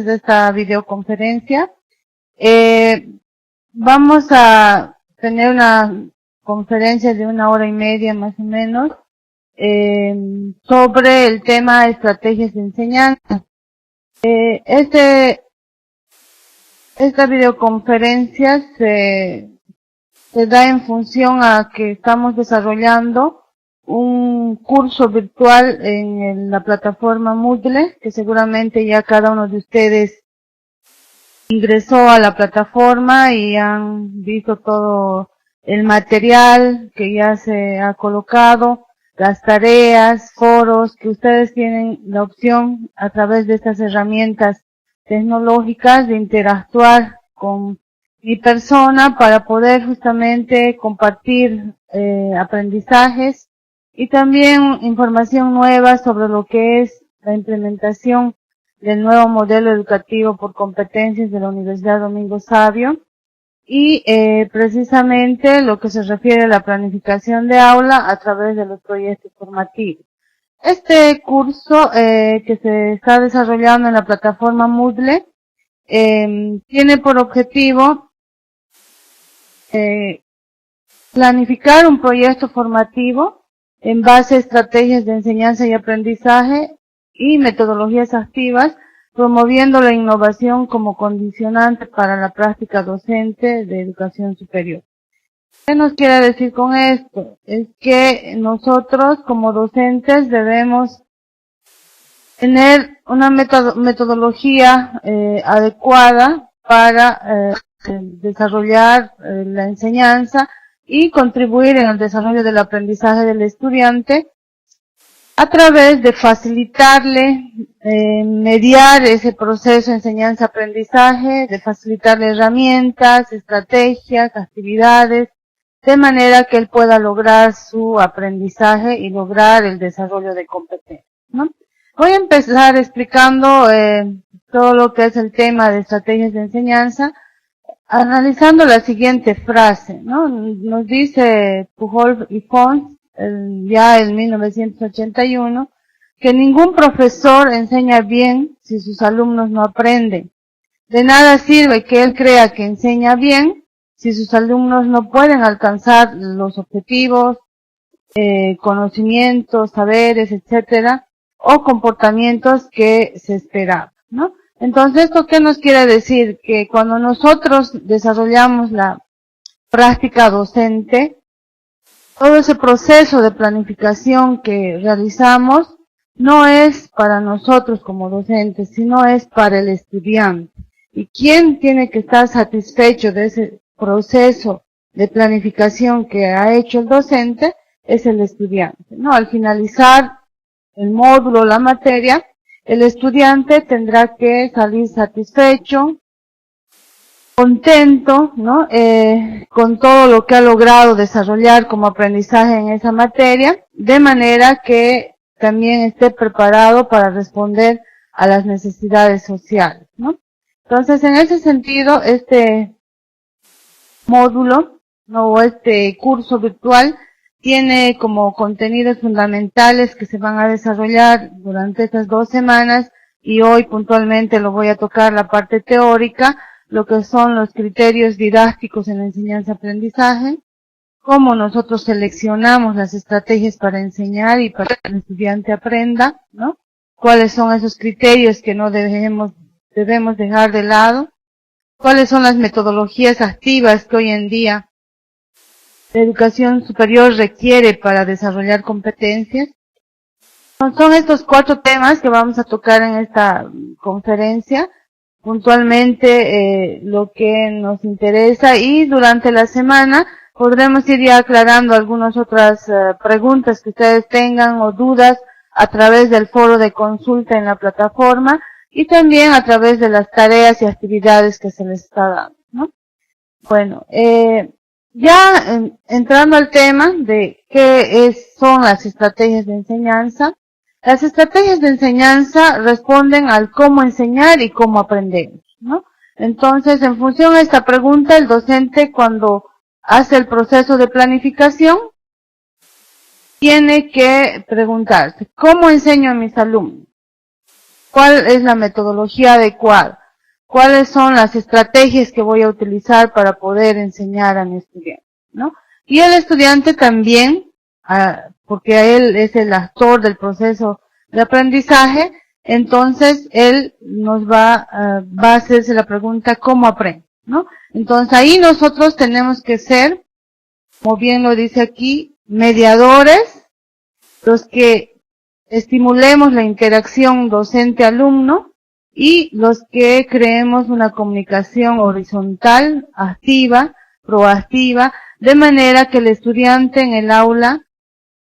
de esta videoconferencia. Vamos a tener una conferencia de 1 hora y media más o menos sobre el tema estrategias de enseñanza. Esta videoconferencia se da en función a que estamos desarrollando un curso virtual en la plataforma Moodle, que seguramente ya cada uno de ustedes ingresó a la plataforma y han visto todo el material que ya se ha colocado, las tareas, foros, que ustedes tienen la opción a través de estas herramientas tecnológicas de interactuar con mi persona para poder justamente compartir aprendizajes y también información nueva sobre lo que es la implementación del nuevo modelo educativo por competencias de la Universidad Domingo Savio y precisamente lo que se refiere a la planificación de aula a través de los proyectos formativos. Este curso que se está desarrollando en la plataforma Moodle tiene por objetivo planificar un proyecto formativo en base a estrategias de enseñanza y aprendizaje y metodologías activas, promoviendo la innovación como condicionante para la práctica docente de educación superior. ¿Qué nos quiere decir con esto? Es que nosotros como docentes debemos tener una metodología adecuada para desarrollar la enseñanza y contribuir en el desarrollo del aprendizaje del estudiante a través de facilitarle, mediar ese proceso de enseñanza-aprendizaje, de facilitarle herramientas, estrategias, actividades, de manera que él pueda lograr su aprendizaje y lograr el desarrollo de competencias, ¿no? Voy a empezar explicando todo lo que es el tema de estrategias de enseñanza, analizando la siguiente frase, ¿no? Nos dice Pujol y Pons, ya en 1981, que ningún profesor enseña bien si sus alumnos no aprenden. De nada sirve que él crea que enseña bien si sus alumnos no pueden alcanzar los objetivos, conocimientos, saberes, etcétera, o comportamientos que se esperaban, ¿no? Entonces, ¿esto qué nos quiere decir? Que cuando nosotros desarrollamos la práctica docente, todo ese proceso de planificación que realizamos no es para nosotros como docentes, sino es para el estudiante. ¿Y quién tiene que estar satisfecho de ese proceso de planificación que ha hecho el docente? Es el estudiante, ¿no? Al finalizar el módulo, la materia, el estudiante tendrá que salir satisfecho, contento, ¿no? Con todo lo que ha logrado desarrollar como aprendizaje en esa materia, de manera que también esté preparado para responder a las necesidades sociales, ¿no? Entonces, en ese sentido, este módulo, ¿no? O este curso virtual tiene como contenidos fundamentales que se van a desarrollar durante estas 2 semanas y hoy puntualmente lo voy a tocar la parte teórica, lo que son los criterios didácticos en la enseñanza-aprendizaje, cómo nosotros seleccionamos las estrategias para enseñar y para que el estudiante aprenda, ¿no? Cuáles son esos criterios que no debemos dejar de lado, cuáles son las metodologías activas que hoy en día la educación superior requiere para desarrollar competencias. Son estos 4 temas que vamos a tocar en esta conferencia, puntualmente lo que nos interesa, y durante la semana podremos ir ya aclarando algunas otras preguntas que ustedes tengan o dudas a través del foro de consulta en la plataforma y también a través de las tareas y actividades que se les está dando, ¿no? Bueno, ya entrando al tema de qué son las estrategias de enseñanza. Las estrategias de enseñanza responden al cómo enseñar y cómo aprendemos, ¿no? Entonces, en función a esta pregunta, el docente cuando hace el proceso de planificación tiene que preguntarse, ¿cómo enseño a mis alumnos? ¿Cuál es la metodología adecuada? ¿Cuáles son las estrategias que voy a utilizar para poder enseñar a mi estudiante, ¿no? Y el estudiante también, porque a él es el actor del proceso de aprendizaje, entonces él nos va a hacerse la pregunta, ¿cómo aprende? ¿No? Entonces ahí nosotros tenemos que ser, como bien lo dice aquí, mediadores, los que estimulemos la interacción docente-alumno y los que creemos una comunicación horizontal, activa, proactiva, de manera que el estudiante en el aula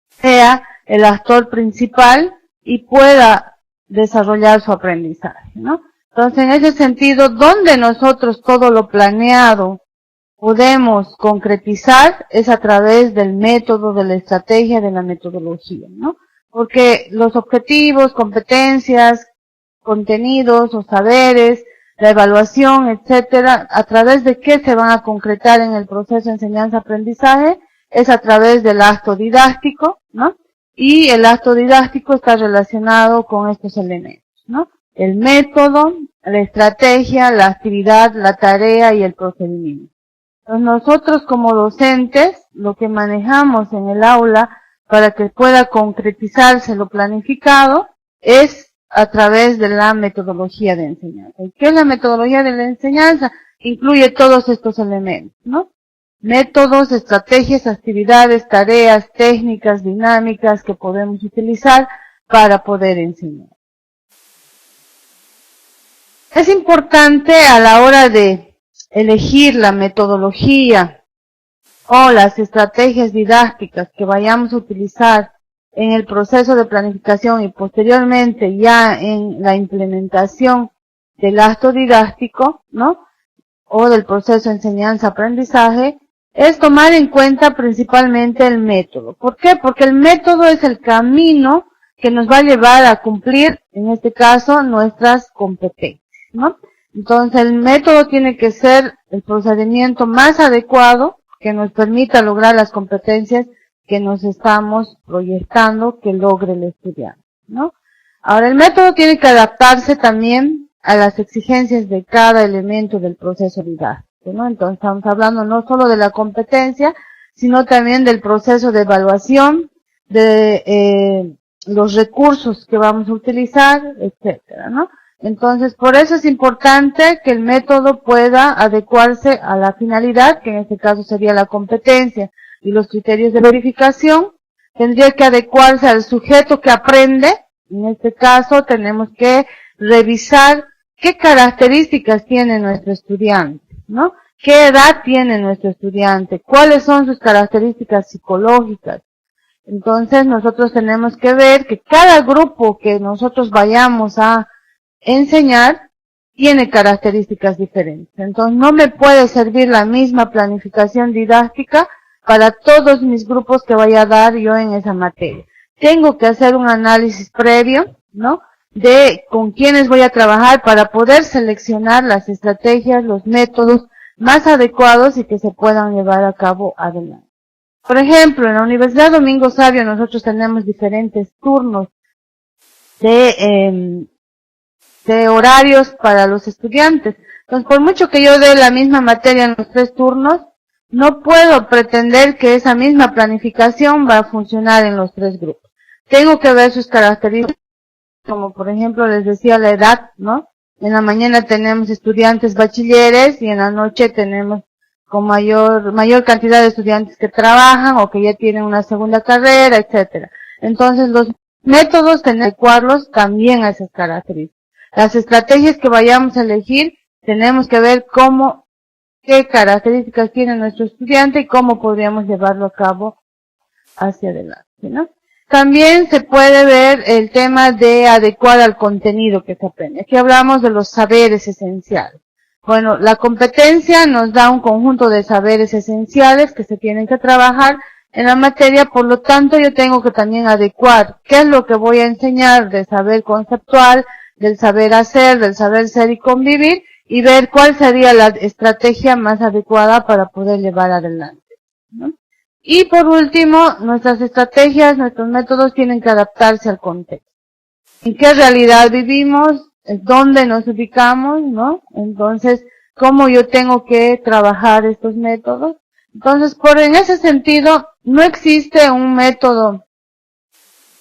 sea el actor principal y pueda desarrollar su aprendizaje, ¿no? Entonces, en ese sentido, donde nosotros todo lo planeado podemos concretizar es a través del método, de la estrategia, de la metodología, ¿no? Porque los objetivos, competencias, contenidos o saberes, la evaluación, etcétera, a través de qué se van a concretar en el proceso de enseñanza-aprendizaje, es a través del acto didáctico, ¿no? Y el acto didáctico está relacionado con estos elementos, ¿no? El método, la estrategia, la actividad, la tarea y el procedimiento. Entonces nosotros como docentes, lo que manejamos en el aula para que pueda concretizarse lo planificado es a través de la metodología de enseñanza. ¿Y qué es la metodología de la enseñanza? Incluye todos estos elementos, ¿no? Métodos, estrategias, actividades, tareas, técnicas, dinámicas que podemos utilizar para poder enseñar. Es importante a la hora de elegir la metodología o las estrategias didácticas que vayamos a utilizar en el proceso de planificación y posteriormente ya en la implementación del acto didáctico, ¿no? O del proceso de enseñanza-aprendizaje, es tomar en cuenta principalmente el método. ¿Por qué? Porque el método es el camino que nos va a llevar a cumplir, en este caso, nuestras competencias, ¿no? Entonces, el método tiene que ser el procedimiento más adecuado que nos permita lograr las competencias que nos estamos proyectando que logre el estudiante, ¿no? Ahora, el método tiene que adaptarse también a las exigencias de cada elemento del proceso didáctico, ¿no? Entonces, estamos hablando no solo de la competencia, sino también del proceso de evaluación, de los recursos que vamos a utilizar, etcétera, ¿no? Entonces, por eso es importante que el método pueda adecuarse a la finalidad, que en este caso sería la competencia, y los criterios de verificación. Tendría que adecuarse al sujeto que aprende. En este caso, tenemos que revisar qué características tiene nuestro estudiante, ¿no? ¿Qué edad tiene nuestro estudiante? ¿Cuáles son sus características psicológicas? Entonces, nosotros tenemos que ver que cada grupo que nosotros vayamos a enseñar tiene características diferentes. Entonces, no me puede servir la misma planificación didáctica para todos mis grupos que vaya a dar yo en esa materia. Tengo que hacer un análisis previo, ¿no? De con quiénes voy a trabajar para poder seleccionar las estrategias, los métodos más adecuados y que se puedan llevar a cabo adelante. Por ejemplo, en la Universidad Domingo Savio nosotros tenemos diferentes turnos de horarios para los estudiantes. Entonces, por mucho que yo dé la misma materia en los 3 turnos, no puedo pretender que esa misma planificación va a funcionar en los 3 grupos. Tengo que ver sus características, como por ejemplo les decía la edad, ¿no? En la mañana tenemos estudiantes bachilleres y en la noche tenemos con mayor cantidad de estudiantes que trabajan o que ya tienen una segunda carrera, etcétera. Entonces, los métodos tenemos que adecuarlos también a esas características. Las estrategias que vayamos a elegir, tenemos que ver qué características tiene nuestro estudiante y cómo podríamos llevarlo a cabo hacia adelante, ¿no? También se puede ver el tema de adecuar al contenido que se aprende. Aquí hablamos de los saberes esenciales. Bueno, la competencia nos da un conjunto de saberes esenciales que se tienen que trabajar en la materia, por lo tanto yo tengo que también adecuar qué es lo que voy a enseñar de saber conceptual, del saber hacer, del saber ser y convivir, y ver cuál sería la estrategia más adecuada para poder llevar adelante, ¿no? Y por último, nuestras estrategias, nuestros métodos tienen que adaptarse al contexto. en qué realidad vivimos, dónde nos ubicamos, ¿no? Entonces, cómo yo tengo que trabajar estos métodos. Entonces, en ese sentido, no existe un método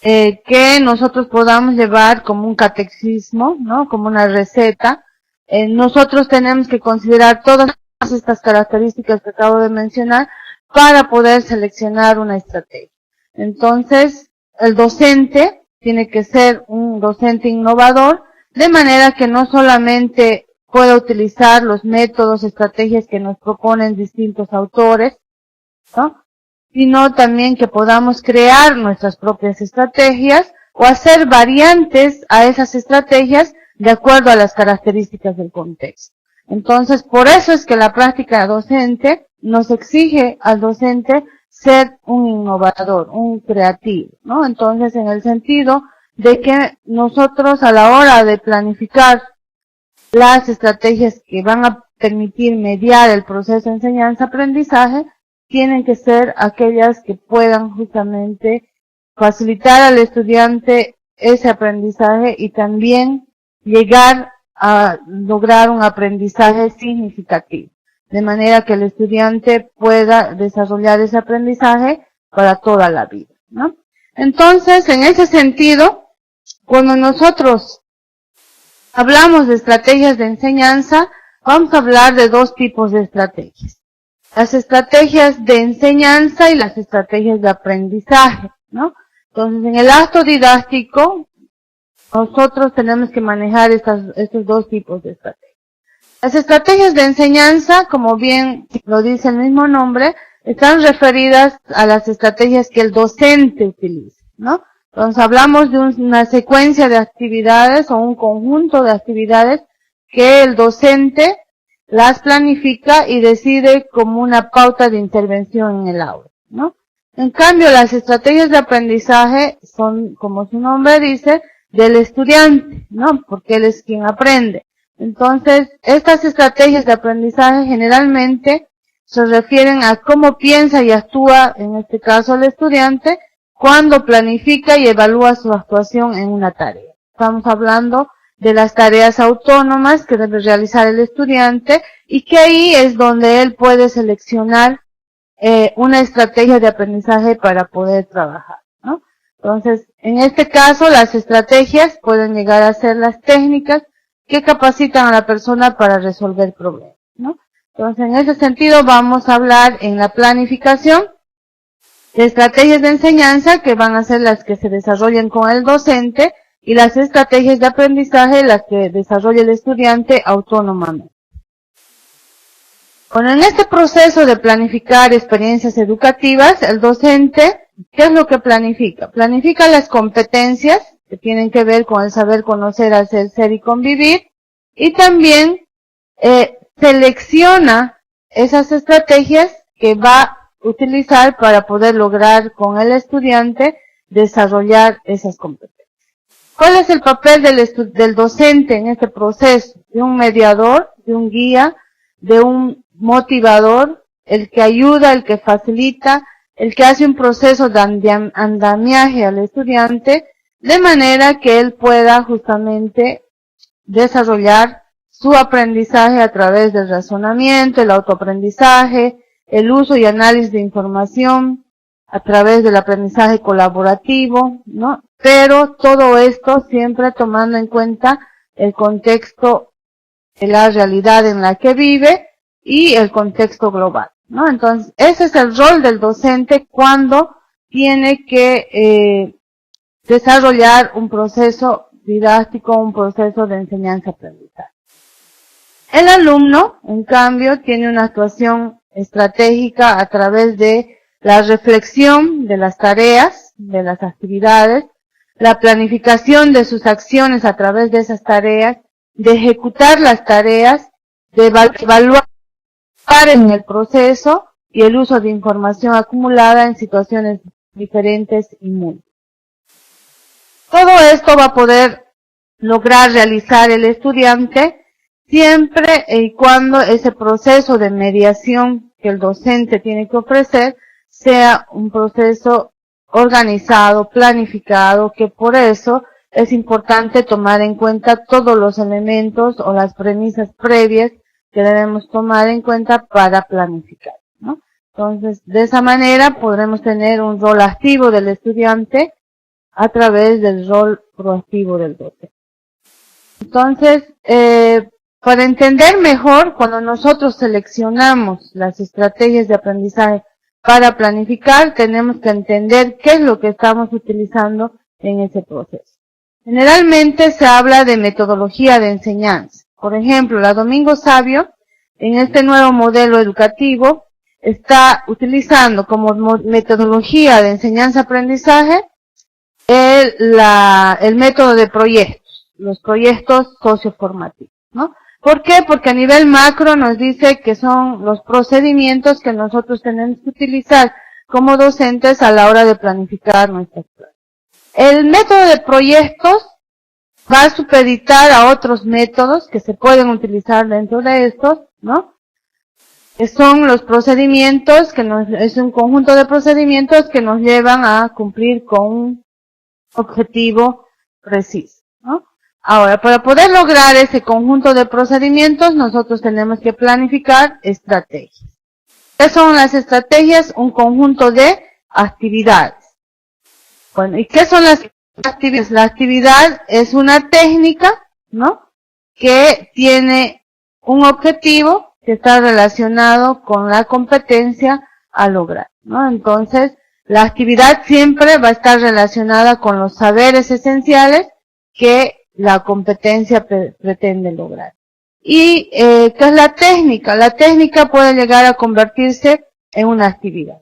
que nosotros podamos llevar como un catecismo, ¿no? Como una receta. Nosotros tenemos que considerar todas estas características que acabo de mencionar para poder seleccionar una estrategia. Entonces, el docente tiene que ser un docente innovador, de manera que no solamente pueda utilizar los métodos, estrategias que nos proponen distintos autores, ¿no? Sino también que podamos crear nuestras propias estrategias o hacer variantes a esas estrategias de acuerdo a las características del contexto. Entonces, por eso es que la práctica docente nos exige al docente ser un innovador, un creativo, ¿no? Entonces, en el sentido de que nosotros a la hora de planificar las estrategias que van a permitir mediar el proceso de enseñanza-aprendizaje, tienen que ser aquellas que puedan justamente facilitar al estudiante ese aprendizaje y también llegar a lograr un aprendizaje significativo, de manera que el estudiante pueda desarrollar ese aprendizaje para toda la vida, ¿no? Entonces, en ese sentido, cuando nosotros hablamos de estrategias de enseñanza, vamos a hablar de dos tipos de estrategias. Las estrategias de enseñanza y las estrategias de aprendizaje, ¿no? Entonces, en el acto didáctico, nosotros tenemos que manejar estos dos tipos de estrategias. Las estrategias de enseñanza, como bien lo dice el mismo nombre, están referidas a las estrategias que el docente utiliza, ¿no? Entonces, hablamos de una secuencia de actividades o un conjunto de actividades que el docente las planifica y decide como una pauta de intervención en el aula, ¿no? En cambio, las estrategias de aprendizaje son, como su nombre dice, del estudiante, ¿no? Porque él es quien aprende. Entonces, estas estrategias de aprendizaje generalmente se refieren a cómo piensa y actúa, en este caso el estudiante, cuando planifica y evalúa su actuación en una tarea. Estamos hablando de las tareas autónomas que debe realizar el estudiante y que ahí es donde él puede seleccionar una estrategia de aprendizaje para poder trabajar, ¿no? Entonces, en este caso, las estrategias pueden llegar a ser las técnicas que capacitan a la persona para resolver problemas, ¿no? Entonces, en ese sentido, vamos a hablar en la planificación de estrategias de enseñanza que van a ser las que se desarrollen con el docente y las estrategias de aprendizaje las que desarrolla el estudiante autónomamente. Bueno, en este proceso de planificar experiencias educativas, el docente, ¿qué es lo que planifica? Planifica las competencias que tienen que ver con el saber conocer, hacer, ser y convivir, y también selecciona esas estrategias que va a utilizar para poder lograr con el estudiante desarrollar esas competencias. ¿Cuál es el papel del docente en este proceso? De un mediador, de un guía, de un motivador, el que ayuda, el que facilita, el que hace un proceso de andamiaje al estudiante, de manera que él pueda justamente desarrollar su aprendizaje a través del razonamiento, el autoaprendizaje, el uso y análisis de información, a través del aprendizaje colaborativo, ¿no? Pero todo esto siempre tomando en cuenta el contexto de la realidad en la que vive y el contexto global, ¿no? Entonces, ese es el rol del docente cuando tiene que desarrollar un proceso didáctico, un proceso de enseñanza-aprendizaje. El alumno, en cambio, tiene una actuación estratégica a través de la reflexión de las tareas, de las actividades, la planificación de sus acciones a través de esas tareas, de ejecutar las tareas, de evaluar en el proceso y el uso de información acumulada en situaciones diferentes y múltiples. Todo esto va a poder lograr realizar el estudiante siempre y cuando ese proceso de mediación que el docente tiene que ofrecer sea un proceso organizado, planificado, que por eso es importante tomar en cuenta todos los elementos o las premisas previas que debemos tomar en cuenta para planificar, ¿no? Entonces, de esa manera podremos tener un rol activo del estudiante a través del rol proactivo del docente. Entonces, para entender mejor, cuando nosotros seleccionamos las estrategias de aprendizaje para planificar, tenemos que entender qué es lo que estamos utilizando en ese proceso. Generalmente se habla de metodología de enseñanza. Por ejemplo, la Domingo Sabio, en este nuevo modelo educativo, está utilizando como metodología de enseñanza-aprendizaje el método de proyectos, los proyectos socioformativos, ¿no? ¿Por qué? Porque a nivel macro nos dice que son los procedimientos que nosotros tenemos que utilizar como docentes a la hora de planificar nuestras clases. El método de proyectos va a supeditar a otros métodos que se pueden utilizar dentro de estos, ¿no? Que son los procedimientos, es un conjunto de procedimientos que nos llevan a cumplir con un objetivo preciso, ¿no? Ahora, para poder lograr ese conjunto de procedimientos, nosotros tenemos que planificar estrategias. ¿Qué son las estrategias? Un conjunto de actividades. Bueno, ¿y qué son las actividades? La actividad es una técnica, ¿no? Que tiene un objetivo que está relacionado con la competencia a lograr, ¿no? Entonces, la actividad siempre va a estar relacionada con los saberes esenciales que la competencia pretende lograr. ¿Y qué es la técnica? La técnica puede llegar a convertirse en una actividad.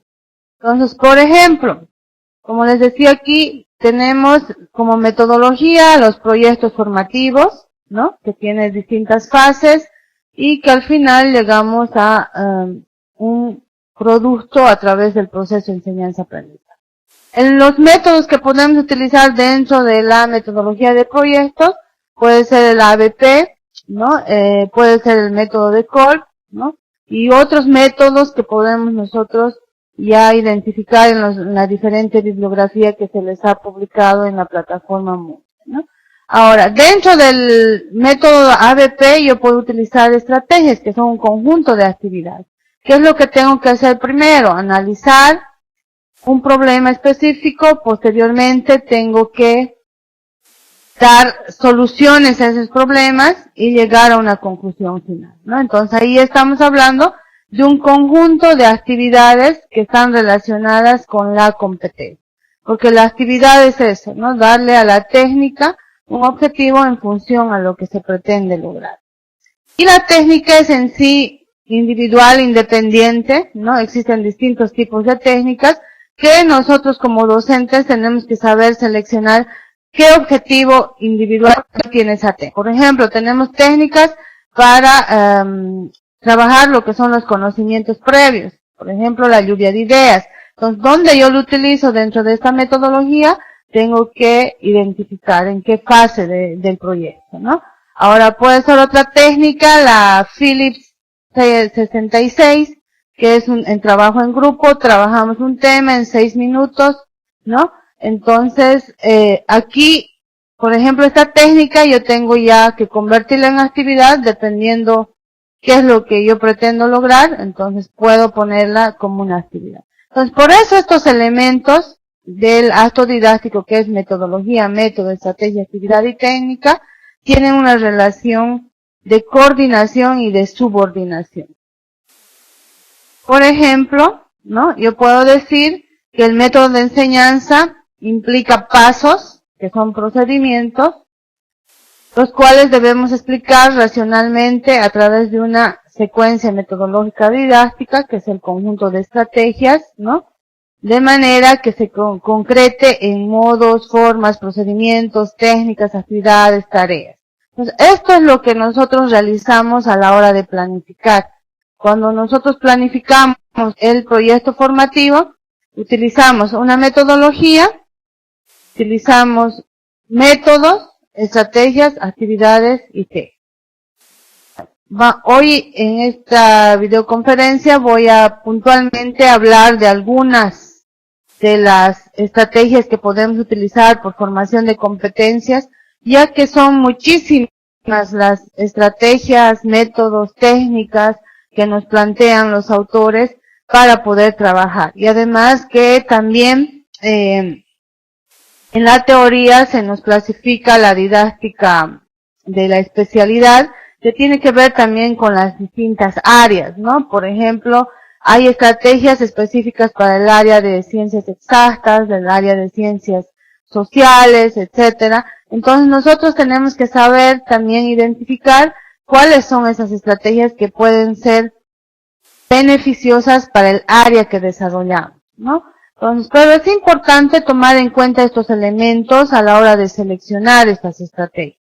Entonces, por ejemplo, como les decía aquí, tenemos como metodología los proyectos formativos, ¿no? Que tienen distintas fases y que al final llegamos a un producto a través del proceso de enseñanza-aprendizaje. En los métodos que podemos utilizar dentro de la metodología de proyectos, puede ser el ABP, ¿no? Puede ser el método de Kolb, ¿no? Y otros métodos que podemos nosotros ya identificar en la diferente bibliografía que se les ha publicado en la plataforma Moodle, ¿no? Ahora, dentro del método ABP yo puedo utilizar estrategias que son un conjunto de actividades. ¿Qué es lo que tengo que hacer primero? Analizar un problema específico, posteriormente tengo que dar soluciones a esos problemas y llegar a una conclusión final, ¿no? Entonces ahí estamos hablando de un conjunto de actividades que están relacionadas con la competencia. Porque la actividad es eso, ¿no? Darle a la técnica un objetivo en función a lo que se pretende lograr. Y la técnica es en sí individual, independiente, ¿no? Existen distintos tipos de técnicas que nosotros como docentes tenemos que saber seleccionar qué objetivo individual tiene esa técnica. Por ejemplo, tenemos técnicas para trabajar lo que son los conocimientos previos. Por ejemplo, la lluvia de ideas. Entonces, ¿dónde yo lo utilizo dentro de esta metodología? Tengo que identificar en qué fase del proyecto, ¿no? Ahora puede ser otra técnica, la Phillips 66, que es en trabajo en grupo, trabajamos un tema en 6 minutos, ¿no? Entonces, aquí, por ejemplo, esta técnica yo tengo ya que convertirla en actividad dependiendo qué es lo que yo pretendo lograr, entonces puedo ponerla como una actividad. Entonces, por eso estos elementos del acto didáctico, que es metodología, método, estrategia, actividad y técnica, tienen una relación de coordinación y de subordinación. Por ejemplo, ¿no? Yo puedo decir que el método de enseñanza implica pasos, que son procedimientos, los cuales debemos explicar racionalmente a través de una secuencia metodológica didáctica, que es el conjunto de estrategias, ¿no? De manera que se concrete en modos, formas, procedimientos, técnicas, actividades, tareas. Entonces, esto es lo que nosotros realizamos a la hora de planificar. Cuando nosotros planificamos el proyecto formativo, utilizamos una metodología, utilizamos métodos, estrategias, actividades y técnicas. Hoy en esta videoconferencia voy a puntualmente hablar de algunas de las estrategias que podemos utilizar por formación de competencias, ya que son muchísimas las estrategias, métodos, técnicas que nos plantean los autores para poder trabajar. Y además que también en la teoría se nos clasifica la didáctica de la especialidad, que tiene que ver también con las distintas áreas, ¿no? Por ejemplo, hay estrategias específicas para el área de ciencias exactas, del área de ciencias sociales, etcétera. Entonces nosotros tenemos que saber también identificar cuáles son esas estrategias que pueden ser beneficiosas para el área que desarrollamos, ¿no? Entonces, pero es importante tomar en cuenta estos elementos a la hora de seleccionar estas estrategias.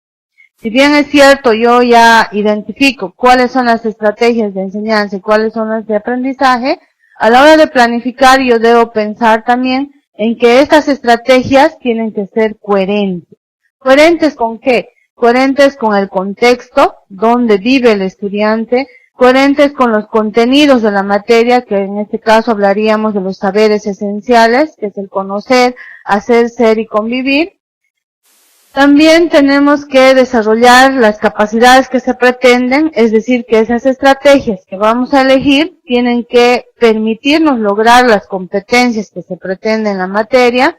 Si bien es cierto, yo ya identifico cuáles son las estrategias de enseñanza y cuáles son las de aprendizaje, a la hora de planificar yo debo pensar también en que estas estrategias tienen que ser coherentes. ¿Coherentes con qué? Coherentes con el contexto donde vive el estudiante, coherentes con los contenidos de la materia, que en este caso hablaríamos de los saberes esenciales, que es el conocer, hacer, ser y convivir. También tenemos que desarrollar las capacidades que se pretenden, es decir, que esas estrategias que vamos a elegir tienen que permitirnos lograr las competencias que se pretenden en la materia,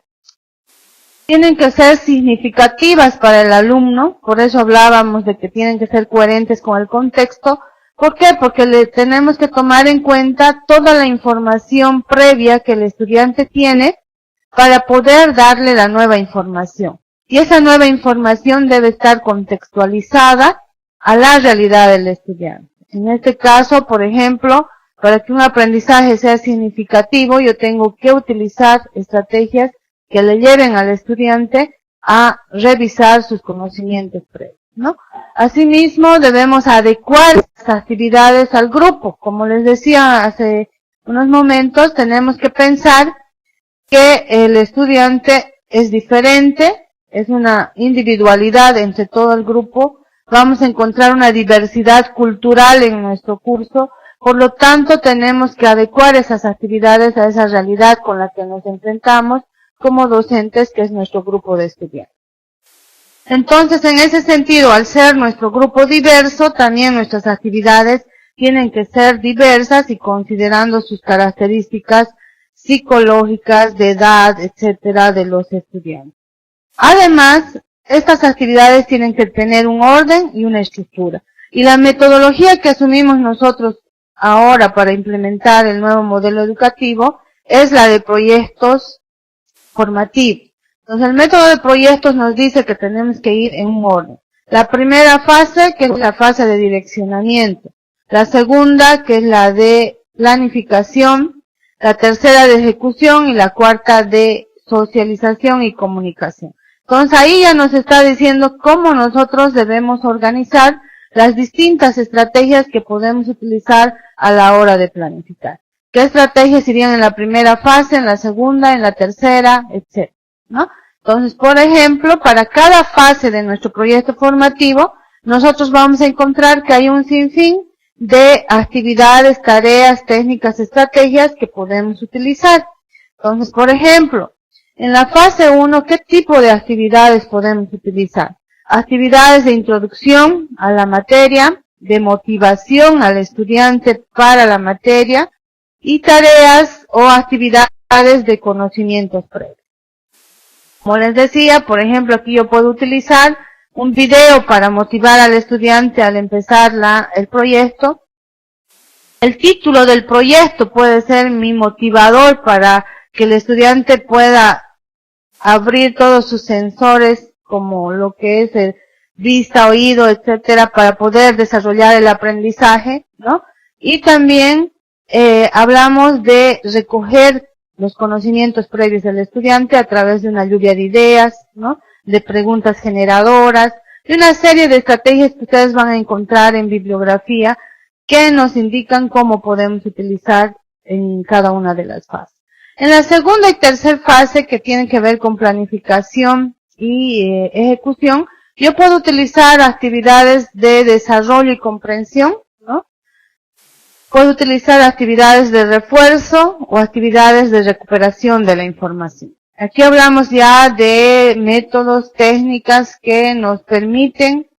tienen que ser significativas para el alumno, por eso hablábamos de que tienen que ser coherentes con el contexto. ¿Por qué? Porque tenemos que tomar en cuenta toda la información previa que el estudiante tiene para poder darle la nueva información. Y esa nueva información debe estar contextualizada a la realidad del estudiante. En este caso, por ejemplo, para que un aprendizaje sea significativo, yo tengo que utilizar estrategias que le lleven al estudiante a revisar sus conocimientos previos, ¿no? Asimismo, debemos adecuar las actividades al grupo. Como les decía hace unos momentos, tenemos que pensar que el estudiante es diferente, es una individualidad entre todo el grupo, vamos a encontrar una diversidad cultural en nuestro curso, por lo tanto tenemos que adecuar esas actividades a esa realidad con la que nos enfrentamos como docentes, que es nuestro grupo de estudiantes. Entonces, en ese sentido, al ser nuestro grupo diverso, también nuestras actividades tienen que ser diversas y considerando sus características psicológicas, de edad, etcétera, de los estudiantes. Además, estas actividades tienen que tener un orden y una estructura. Y la metodología que asumimos nosotros ahora para implementar el nuevo modelo educativo es la de proyectos formativos. Entonces, el método de proyectos nos dice que tenemos que ir en un orden. La primera fase, que es la fase de direccionamiento. La segunda, que es la de planificación. La tercera de ejecución y la cuarta de socialización y comunicación. Entonces ahí ya nos está diciendo cómo nosotros debemos organizar las distintas estrategias que podemos utilizar a la hora de planificar. ¿Qué estrategias irían en la primera fase, en la segunda, en la tercera, etcétera, ¿no? Entonces, por ejemplo, para cada fase de nuestro proyecto formativo, nosotros vamos a encontrar que hay un sinfín de actividades, tareas, técnicas, estrategias que podemos utilizar. Entonces, por ejemplo, en la fase 1, ¿qué tipo de actividades podemos utilizar? Actividades de introducción a la materia, de motivación al estudiante para la materia, y tareas o actividades de conocimientos previos. Como les decía, por ejemplo, aquí yo puedo utilizar un video para motivar al estudiante al empezar el proyecto. El título del proyecto puede ser mi motivador para que el estudiante pueda abrir todos sus sensores, como lo que es el vista, oído, etcétera, para poder desarrollar el aprendizaje, ¿no? Y también hablamos de recoger los conocimientos previos del estudiante a través de una lluvia de ideas, ¿no? De preguntas generadoras, y una serie de estrategias que ustedes van a encontrar en bibliografía que nos indican cómo podemos utilizar en cada una de las fases. En la segunda y tercera fase, que tienen que ver con planificación y ejecución, yo puedo utilizar actividades de desarrollo y comprensión, ¿no? Puede utilizar actividades de refuerzo o actividades de recuperación de la información. Aquí hablamos ya de métodos, técnicas que nos permiten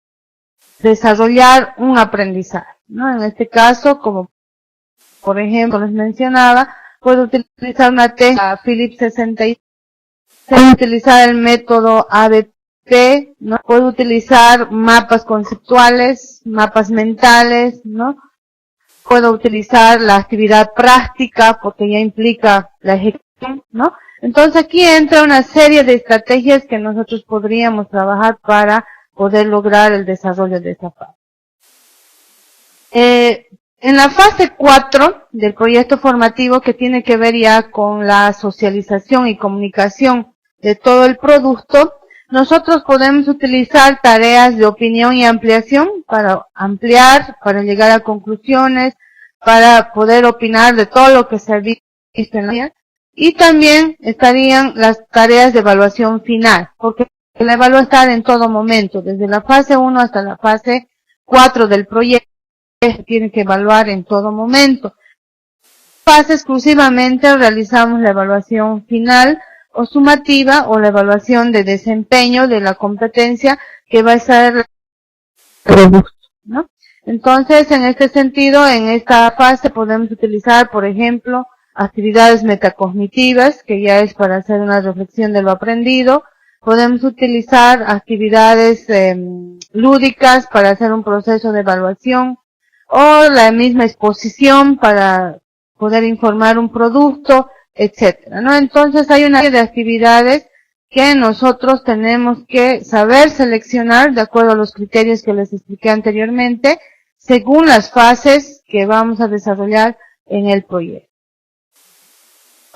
desarrollar un aprendizaje, ¿no? En este caso, como por ejemplo les mencionaba, puede utilizar una técnica Phillips 66, puede utilizar el método ABP, ¿no? Puede utilizar mapas conceptuales, mapas mentales, ¿no? Puedo utilizar la actividad práctica porque ya implica la ejecución, ¿no? Entonces aquí entra una serie de estrategias que nosotros podríamos trabajar para poder lograr el desarrollo de esta fase. En la fase 4 del proyecto formativo, que tiene que ver ya con la socialización y comunicación de todo el producto, nosotros podemos utilizar tareas de opinión y ampliación para ampliar, para llegar a conclusiones, para poder opinar de todo lo que se ha visto en la vida. Y también estarían las tareas de evaluación final, porque la evaluación está en todo momento, desde la fase 1 hasta la fase 4 del proyecto, tiene que evaluar en todo momento. Fase exclusivamente realizamos la evaluación final o sumativa o la evaluación de desempeño de la competencia que va a ser robusto, ¿no? Entonces, en este sentido, en esta fase podemos utilizar, por ejemplo, actividades metacognitivas, que ya es para hacer una reflexión de lo aprendido. Podemos utilizar actividades lúdicas para hacer un proceso de evaluación, o la misma exposición para poder informar un producto, etcétera, ¿no? Entonces hay una serie de actividades que nosotros tenemos que saber seleccionar de acuerdo a los criterios que les expliqué anteriormente, según las fases que vamos a desarrollar en el proyecto.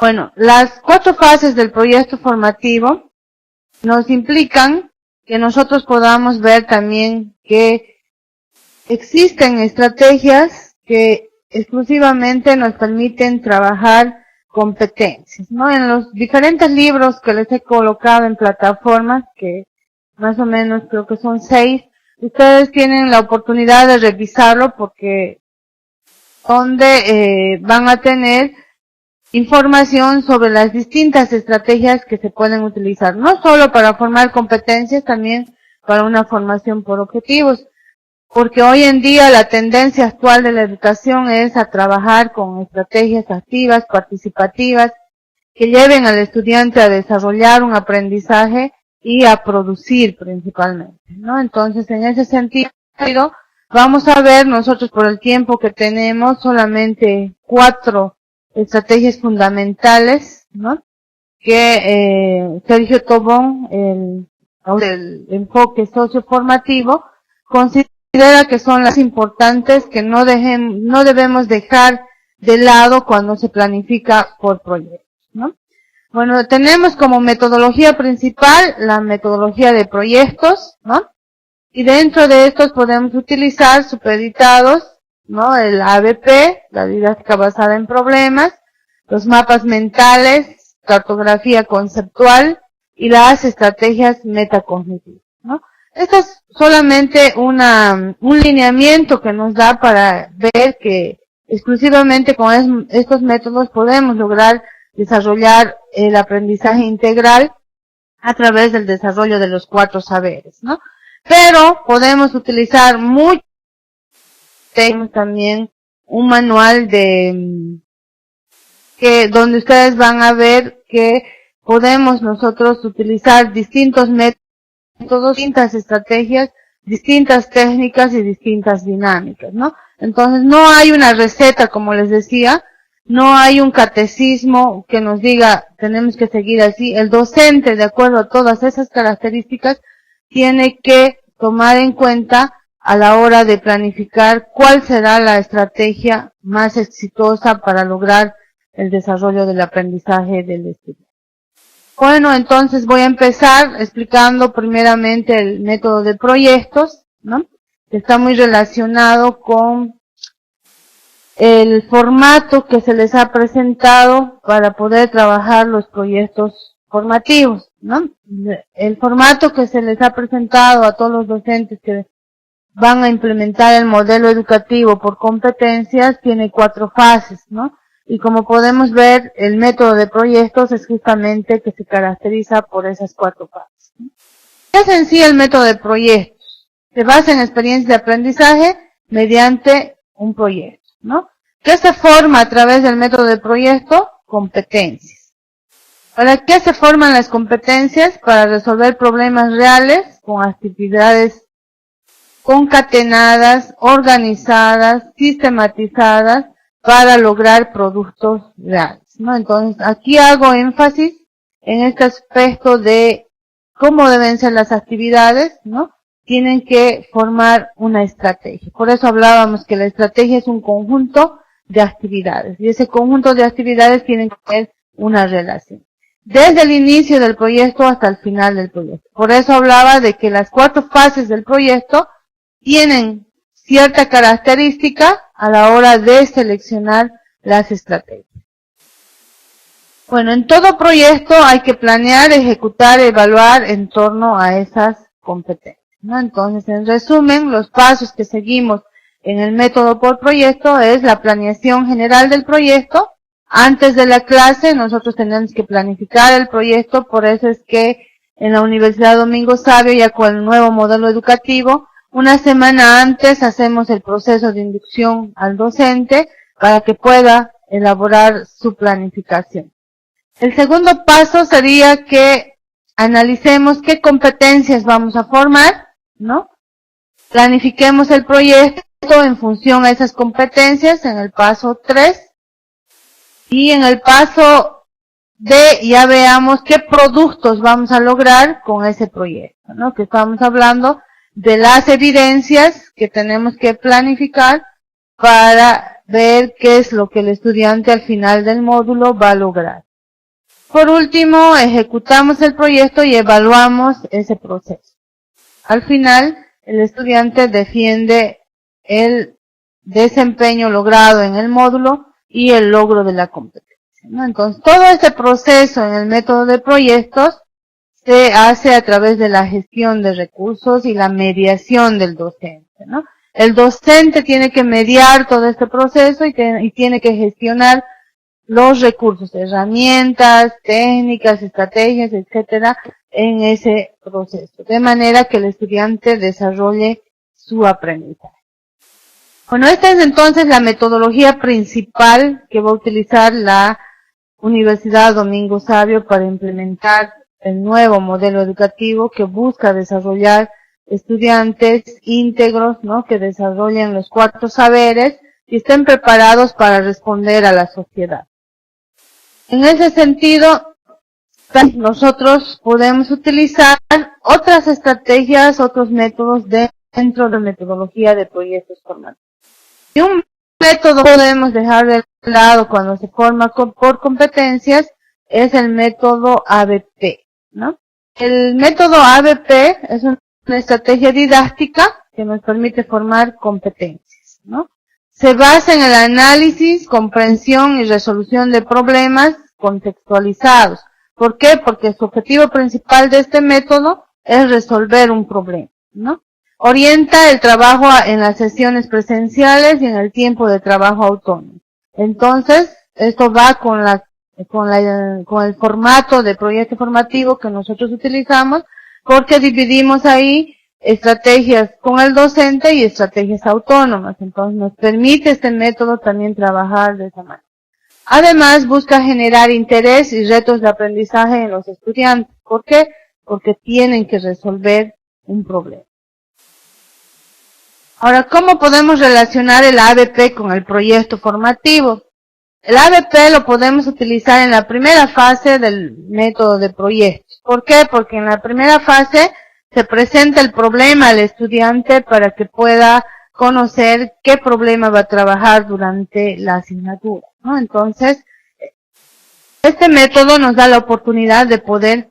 Bueno, las 4 fases del proyecto formativo nos implican que nosotros podamos ver también que existen estrategias que exclusivamente nos permiten trabajar competencias, ¿no? En los diferentes libros que les he colocado en plataformas, que más o menos creo que son 6, ustedes tienen la oportunidad de revisarlo porque donde van a tener información sobre las distintas estrategias que se pueden utilizar, no solo para formar competencias, también para una formación por objetivos, porque hoy en día la tendencia actual de la educación es a trabajar con estrategias activas, participativas, que lleven al estudiante a desarrollar un aprendizaje y a producir principalmente, ¿no? Entonces, en ese sentido, vamos a ver nosotros por el tiempo que tenemos solamente 4 estrategias fundamentales, ¿no? Que Sergio Tobón, el enfoque socioformativo, considera que son las importantes que no debemos dejar de lado cuando se planifica por proyectos, ¿no? Bueno, tenemos como metodología principal la metodología de proyectos, ¿no? Y dentro de estos podemos utilizar supeditados, ¿no? El ABP, la didáctica basada en problemas, los mapas mentales, cartografía conceptual y las estrategias metacognitivas, ¿no? Esto es solamente un lineamiento que nos da para ver que exclusivamente con estos métodos podemos lograr desarrollar el aprendizaje integral a través del desarrollo de los 4 saberes, ¿no? Pero podemos utilizar tenemos también un manual donde ustedes van a ver que podemos nosotros utilizar distintos métodos, distintas estrategias, distintas técnicas y distintas dinámicas, ¿no? Entonces no hay una receta, como les decía, no hay un catecismo que nos diga tenemos que seguir así. El docente, de acuerdo a todas esas características, tiene que tomar en cuenta a la hora de planificar cuál será la estrategia más exitosa para lograr el desarrollo del aprendizaje del estudiante. Bueno, entonces voy a empezar explicando primeramente el método de proyectos, ¿no? Que está muy relacionado con el formato que se les ha presentado para poder trabajar los proyectos formativos, ¿no? El formato que se les ha presentado a todos los docentes que van a implementar el modelo educativo por competencias, tiene 4 fases, ¿no? Y como podemos ver, el método de proyectos es justamente que se caracteriza por esas 4 fases, ¿no? ¿Qué es en sí el método de proyectos? Se basa en experiencias de aprendizaje mediante un proyecto, ¿no? ¿Qué se forma a través del método de proyecto? Competencias. ¿Para qué se forman las competencias? Para resolver problemas reales con actividades concatenadas, organizadas, sistematizadas, para lograr productos reales, ¿no? Entonces, aquí hago énfasis en este aspecto de cómo deben ser las actividades, ¿no? Tienen que formar una estrategia. Por eso hablábamos que la estrategia es un conjunto de actividades, y ese conjunto de actividades tienen que tener una relación. Desde el inicio del proyecto hasta el final del proyecto. Por eso hablaba de que las 4 fases del proyecto tienen cierta característica a la hora de seleccionar las estrategias. Bueno, en todo proyecto hay que planear, ejecutar, evaluar en torno a esas competencias, ¿no? Entonces, en resumen, los pasos que seguimos en el método por proyecto es la planeación general del proyecto. Antes de la clase nosotros tenemos que planificar el proyecto, por eso es que en la Universidad Domingo Savio, ya con el nuevo modelo educativo, una semana antes hacemos el proceso de inducción al docente para que pueda elaborar su planificación. El segundo paso sería que analicemos qué competencias vamos a formar, ¿no? Planifiquemos el proyecto en función a esas competencias en el paso 3. Y en el paso D ya veamos qué productos vamos a lograr con ese proyecto, ¿no? Que estamos hablando de las evidencias que tenemos que planificar para ver qué es lo que el estudiante al final del módulo va a lograr. Por último, ejecutamos el proyecto y evaluamos ese proceso. Al final, el estudiante defiende el desempeño logrado en el módulo y el logro de la competencia, ¿no? Entonces, todo este proceso en el método de proyectos se hace a través de la gestión de recursos y la mediación del docente, ¿no? El docente tiene que mediar todo este proceso y tiene que gestionar los recursos, herramientas, técnicas, estrategias, etcétera, en ese proceso, de manera que el estudiante desarrolle su aprendizaje. Bueno, esta es entonces la metodología principal que va a utilizar la Universidad Domingo Savio para implementar el nuevo modelo educativo que busca desarrollar estudiantes íntegros, ¿no? Que desarrollen los 4 saberes y estén preparados para responder a la sociedad. En ese sentido, nosotros podemos utilizar otras estrategias, otros métodos dentro de la metodología de proyectos formativos. Y un método que podemos dejar de lado cuando se forma por competencias es el método ABP, ¿no? El método ABP es una estrategia didáctica que nos permite formar competencias, ¿no? Se basa en el análisis, comprensión y resolución de problemas contextualizados. ¿Por qué? Porque su objetivo principal de este método es resolver un problema, ¿no? Orienta el trabajo en las sesiones presenciales y en el tiempo de trabajo autónomo. Entonces, esto va con el formato de proyecto formativo que nosotros utilizamos, porque dividimos ahí estrategias con el docente y estrategias autónomas. Entonces, nos permite este método también trabajar de esa manera. Además, busca generar interés y retos de aprendizaje en los estudiantes. ¿Por qué? Porque tienen que resolver un problema. Ahora, ¿cómo podemos relacionar el ABP con el proyecto formativo? El ABP lo podemos utilizar en la primera fase del método de proyectos. ¿Por qué? Porque en la primera fase se presenta el problema al estudiante para que pueda conocer qué problema va a trabajar durante la asignatura, ¿no? Entonces, este método nos da la oportunidad de poder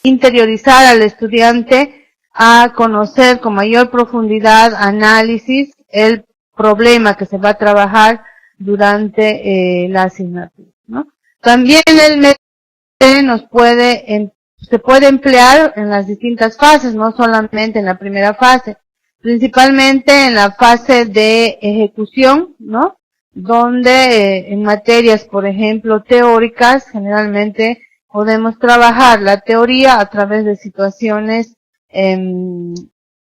interiorizar al estudiante a conocer con mayor profundidad, análisis, el problema que se va a trabajar durante la asignatura, ¿no? También el método nos puede se puede emplear en las distintas fases, no solamente en la primera fase, principalmente en la fase de ejecución, ¿no? Donde en materias, por ejemplo, teóricas, generalmente podemos trabajar la teoría a través de situaciones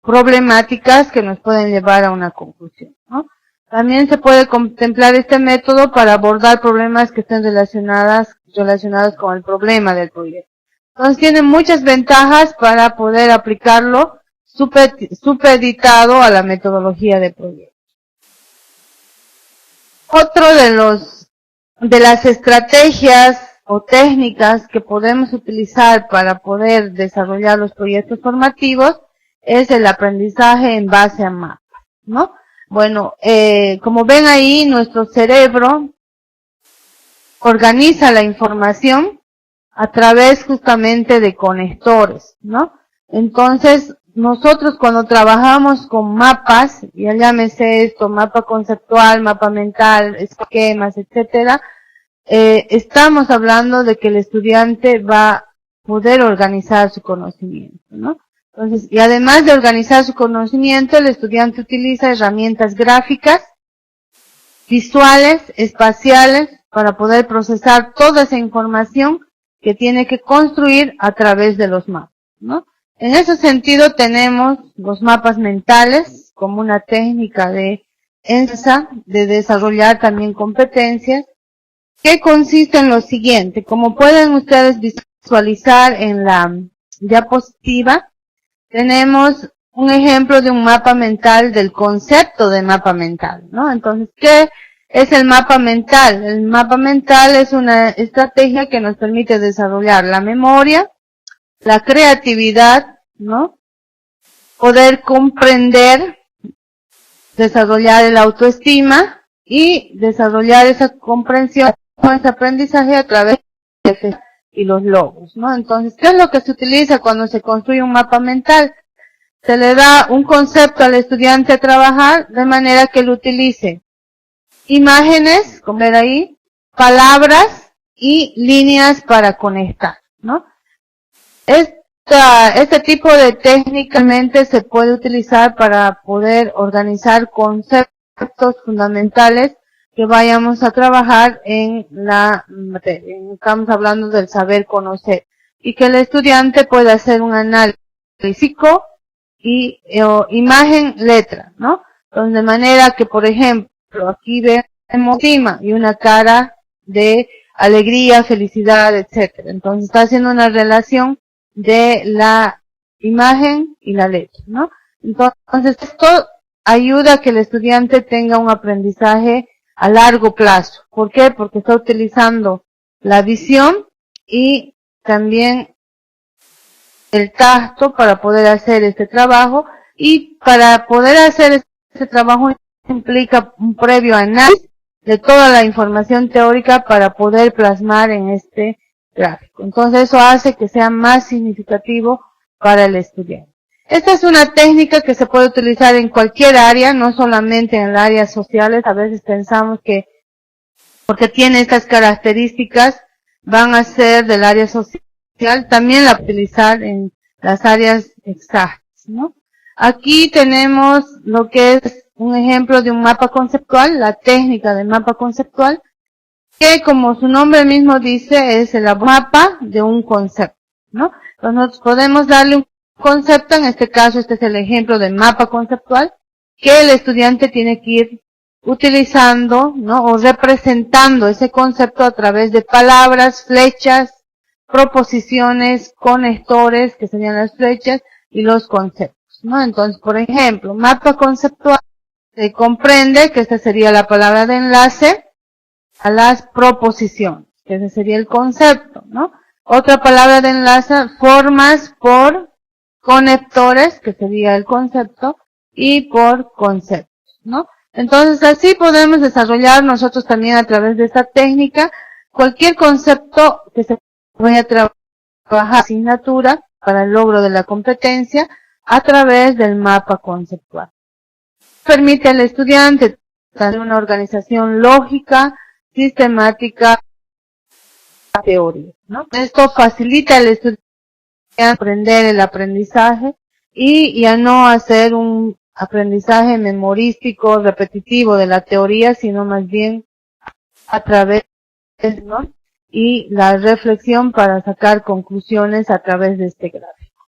problemáticas que nos pueden llevar a una conclusión, ¿no? También se puede contemplar este método para abordar problemas que estén relacionados con el problema del proyecto. Entonces tiene muchas ventajas para poder aplicarlo supeditado a la metodología de proyecto. Otro de las estrategias o técnicas que podemos utilizar para poder desarrollar los proyectos formativos es el aprendizaje en base a mapas, ¿no? Bueno, como ven ahí, nuestro cerebro organiza la información a través justamente de conectores, ¿no? Entonces, nosotros cuando trabajamos con mapas, ya llámese esto, mapa conceptual, mapa mental, esquemas, etcétera, estamos hablando de que el estudiante va a poder organizar su conocimiento, ¿no? Entonces, y además de organizar su conocimiento, el estudiante utiliza herramientas gráficas, visuales, espaciales, para poder procesar toda esa información que tiene que construir a través de los mapas, ¿no? En ese sentido tenemos los mapas mentales como una técnica de enseñanza, de desarrollar también competencias, que consiste en lo siguiente. Como pueden ustedes visualizar en la diapositiva, tenemos un ejemplo de un mapa mental, del concepto de mapa mental, ¿no? Entonces, ¿qué es el mapa mental? El mapa mental es una estrategia que nos permite desarrollar la memoria, la creatividad, ¿no? Poder comprender, desarrollar el autoestima y desarrollar esa comprensión, ese aprendizaje a través de y los logros, ¿no? Entonces, ¿qué es lo que se utiliza cuando se construye un mapa mental? Se le da un concepto al estudiante a trabajar de manera que lo utilice imágenes, como ver ahí, palabras y líneas para conectar, ¿no? Este tipo de técnicamente se puede utilizar para poder organizar conceptos fundamentales que vayamos a trabajar en la materia. Estamos hablando del saber conocer y que el estudiante pueda hacer un análisis físico y imagen, letra, ¿no? Entonces, de manera que, por ejemplo, aquí vemos clima y una cara de alegría, felicidad, etcétera. Entonces, está haciendo una relación de la imagen y la letra, ¿no? Entonces, esto ayuda a que el estudiante tenga un aprendizaje a largo plazo. ¿Por qué? Porque está utilizando la visión y también el tacto para poder hacer este trabajo, y para poder hacer este trabajo implica un previo análisis de toda la información teórica para poder plasmar en este gráfico. Entonces eso hace que sea más significativo para el estudiante. Esta es una técnica que se puede utilizar en cualquier área, no solamente en las áreas sociales. A veces pensamos que porque tiene estas características van a ser del área social, también la utilizar en las áreas exactas, ¿no? Aquí tenemos lo que es un ejemplo de un mapa conceptual, la técnica del mapa conceptual, que como su nombre mismo dice, es el mapa de un concepto, ¿no? Entonces nosotros podemos darle un concepto, en este caso este es el ejemplo del mapa conceptual, que el estudiante tiene que ir utilizando, ¿no? O representando ese concepto a través de palabras, flechas, proposiciones, conectores, que serían las flechas, y los conceptos, ¿no? Entonces, por ejemplo, mapa conceptual se comprende que esta sería la palabra de enlace a las proposiciones, que ese sería el concepto, ¿no? Otra palabra de enlace, formas por conectores, que sería el concepto, y por conceptos, ¿no? Entonces, así podemos desarrollar nosotros también a través de esta técnica cualquier concepto que se vaya a trabajar asignatura para el logro de la competencia a través del mapa conceptual. Permite al estudiante tener una organización lógica, sistemática, teórica, ¿no? Esto facilita al estudiante aprender el aprendizaje y ya no hacer un aprendizaje memorístico, repetitivo de la teoría, sino más bien a través, ¿no? Y la reflexión para sacar conclusiones a través de este gráfico.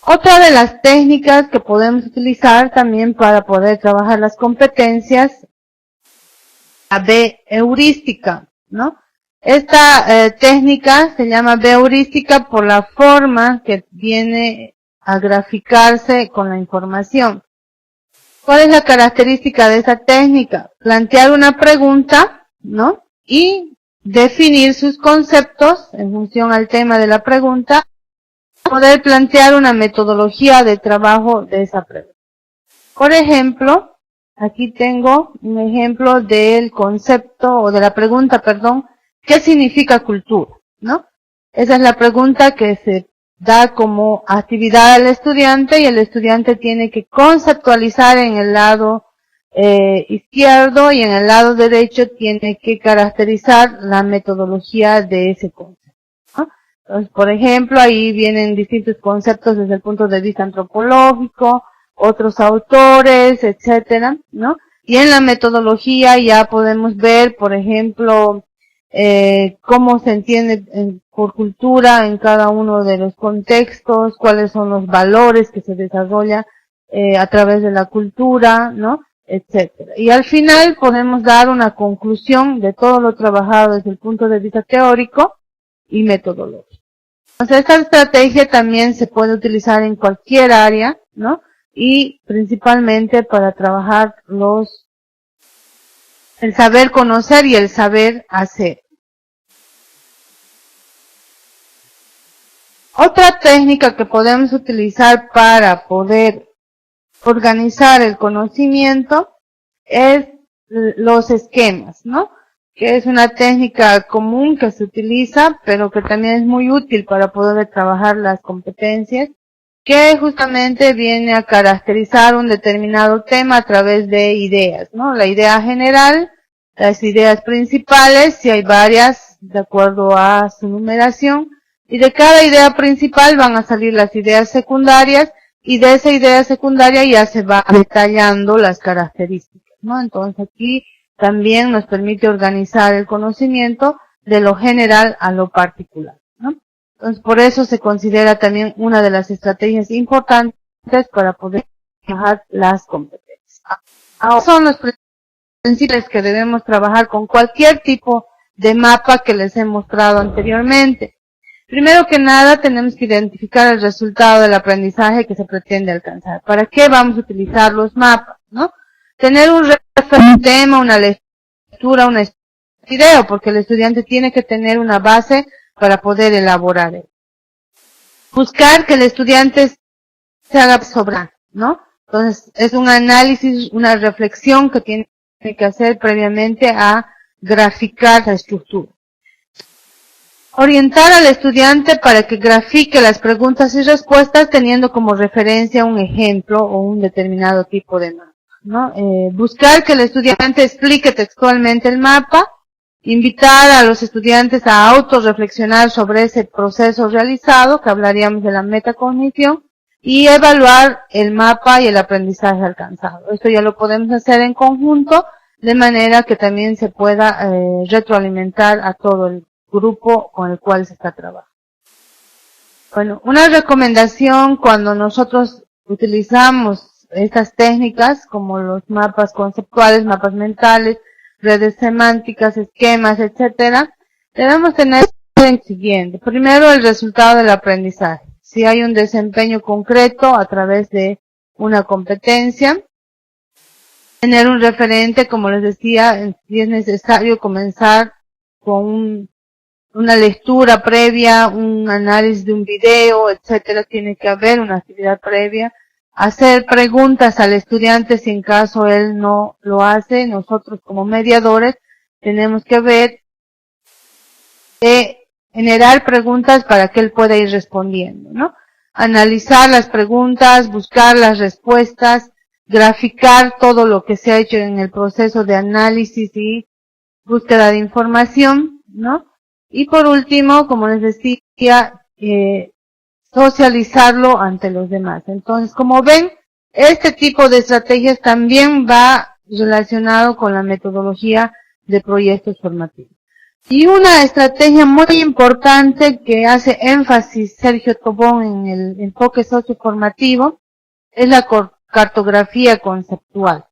Otra de las técnicas que podemos utilizar también para poder trabajar las competencias, la B-heurística, ¿no? Esta técnica se llama B-heurística por la forma que viene a graficarse con la información. ¿Cuál es la característica de esa técnica? Plantear una pregunta, ¿no? Y definir sus conceptos en función al tema de la pregunta, poder plantear una metodología de trabajo de esa pregunta. Por ejemplo, aquí tengo un ejemplo del concepto, o de la pregunta, perdón, ¿qué significa cultura? ¿No? Esa es la pregunta que se da como actividad al estudiante y el estudiante tiene que conceptualizar en el lado izquierdo y en el lado derecho tiene que caracterizar la metodología de ese concepto, ¿no? Entonces, por ejemplo, ahí vienen distintos conceptos desde el punto de vista antropológico, otros autores, etcétera, ¿no? Y en la metodología ya podemos ver, por ejemplo, cómo se entiende por cultura en cada uno de los contextos, cuáles son los valores que se desarrollan a través de la cultura, ¿no? Etcétera. Y al final podemos dar una conclusión de todo lo trabajado desde el punto de vista teórico y metodológico. Entonces, esta estrategia también se puede utilizar en cualquier área, ¿no? Y principalmente para trabajar el saber conocer y el saber hacer. Otra técnica que podemos utilizar para poder organizar el conocimiento es los esquemas, ¿no? Que es una técnica común que se utiliza, pero que también es muy útil para poder trabajar las competencias, que justamente viene a caracterizar un determinado tema a través de ideas, ¿no? La idea general, las ideas principales, si hay varias, de acuerdo a su numeración, y de cada idea principal van a salir las ideas secundarias, y de esa idea secundaria ya se va detallando las características, ¿no? Entonces aquí también nos permite organizar el conocimiento de lo general a lo particular, ¿no? Entonces por eso se considera también una de las estrategias importantes para poder trabajar las competencias. Ahora son los principios que debemos trabajar con cualquier tipo de mapa que les he mostrado anteriormente. Primero que nada, tenemos que identificar el resultado del aprendizaje que se pretende alcanzar. ¿Para qué vamos a utilizar los mapas, no? Tener un tema, una lectura, un video, porque el estudiante tiene que tener una base para poder elaborar él. Buscar que el estudiante se haga sobrar, ¿no? Entonces, es un análisis, una reflexión que tiene que hacer previamente a graficar la estructura. Orientar al estudiante para que grafique las preguntas y respuestas teniendo como referencia un ejemplo o un determinado tipo de mapa, ¿no? Buscar que el estudiante explique textualmente el mapa, invitar a los estudiantes a autorreflexionar sobre ese proceso realizado, que hablaríamos de la metacognición, y evaluar el mapa y el aprendizaje alcanzado. Esto ya lo podemos hacer en conjunto, de manera que también se pueda retroalimentar a todo el grupo con el cual se está trabajando. Bueno, una recomendación cuando nosotros utilizamos estas técnicas como los mapas conceptuales, mapas mentales, redes semánticas, esquemas, etcétera, debemos tener el siguiente. Primero, el resultado del aprendizaje. Si hay un desempeño concreto a través de una competencia, tener un referente, como les decía, si es necesario comenzar con una lectura previa, un análisis de un video, etcétera, tiene que haber una actividad previa. Hacer preguntas al estudiante si en caso él no lo hace. Nosotros como mediadores tenemos que ver generar preguntas para que él pueda ir respondiendo, ¿no? Analizar las preguntas, buscar las respuestas, graficar todo lo que se ha hecho en el proceso de análisis y búsqueda de información, ¿no? Y por último, como les decía, socializarlo ante los demás. Entonces, como ven, este tipo de estrategias también va relacionado con la metodología de proyectos formativos. Y una estrategia muy importante que hace énfasis Sergio Tobón en el enfoque socioformativo es la cartografía conceptual.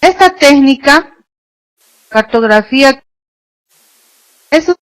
Esta técnica, cartografía, es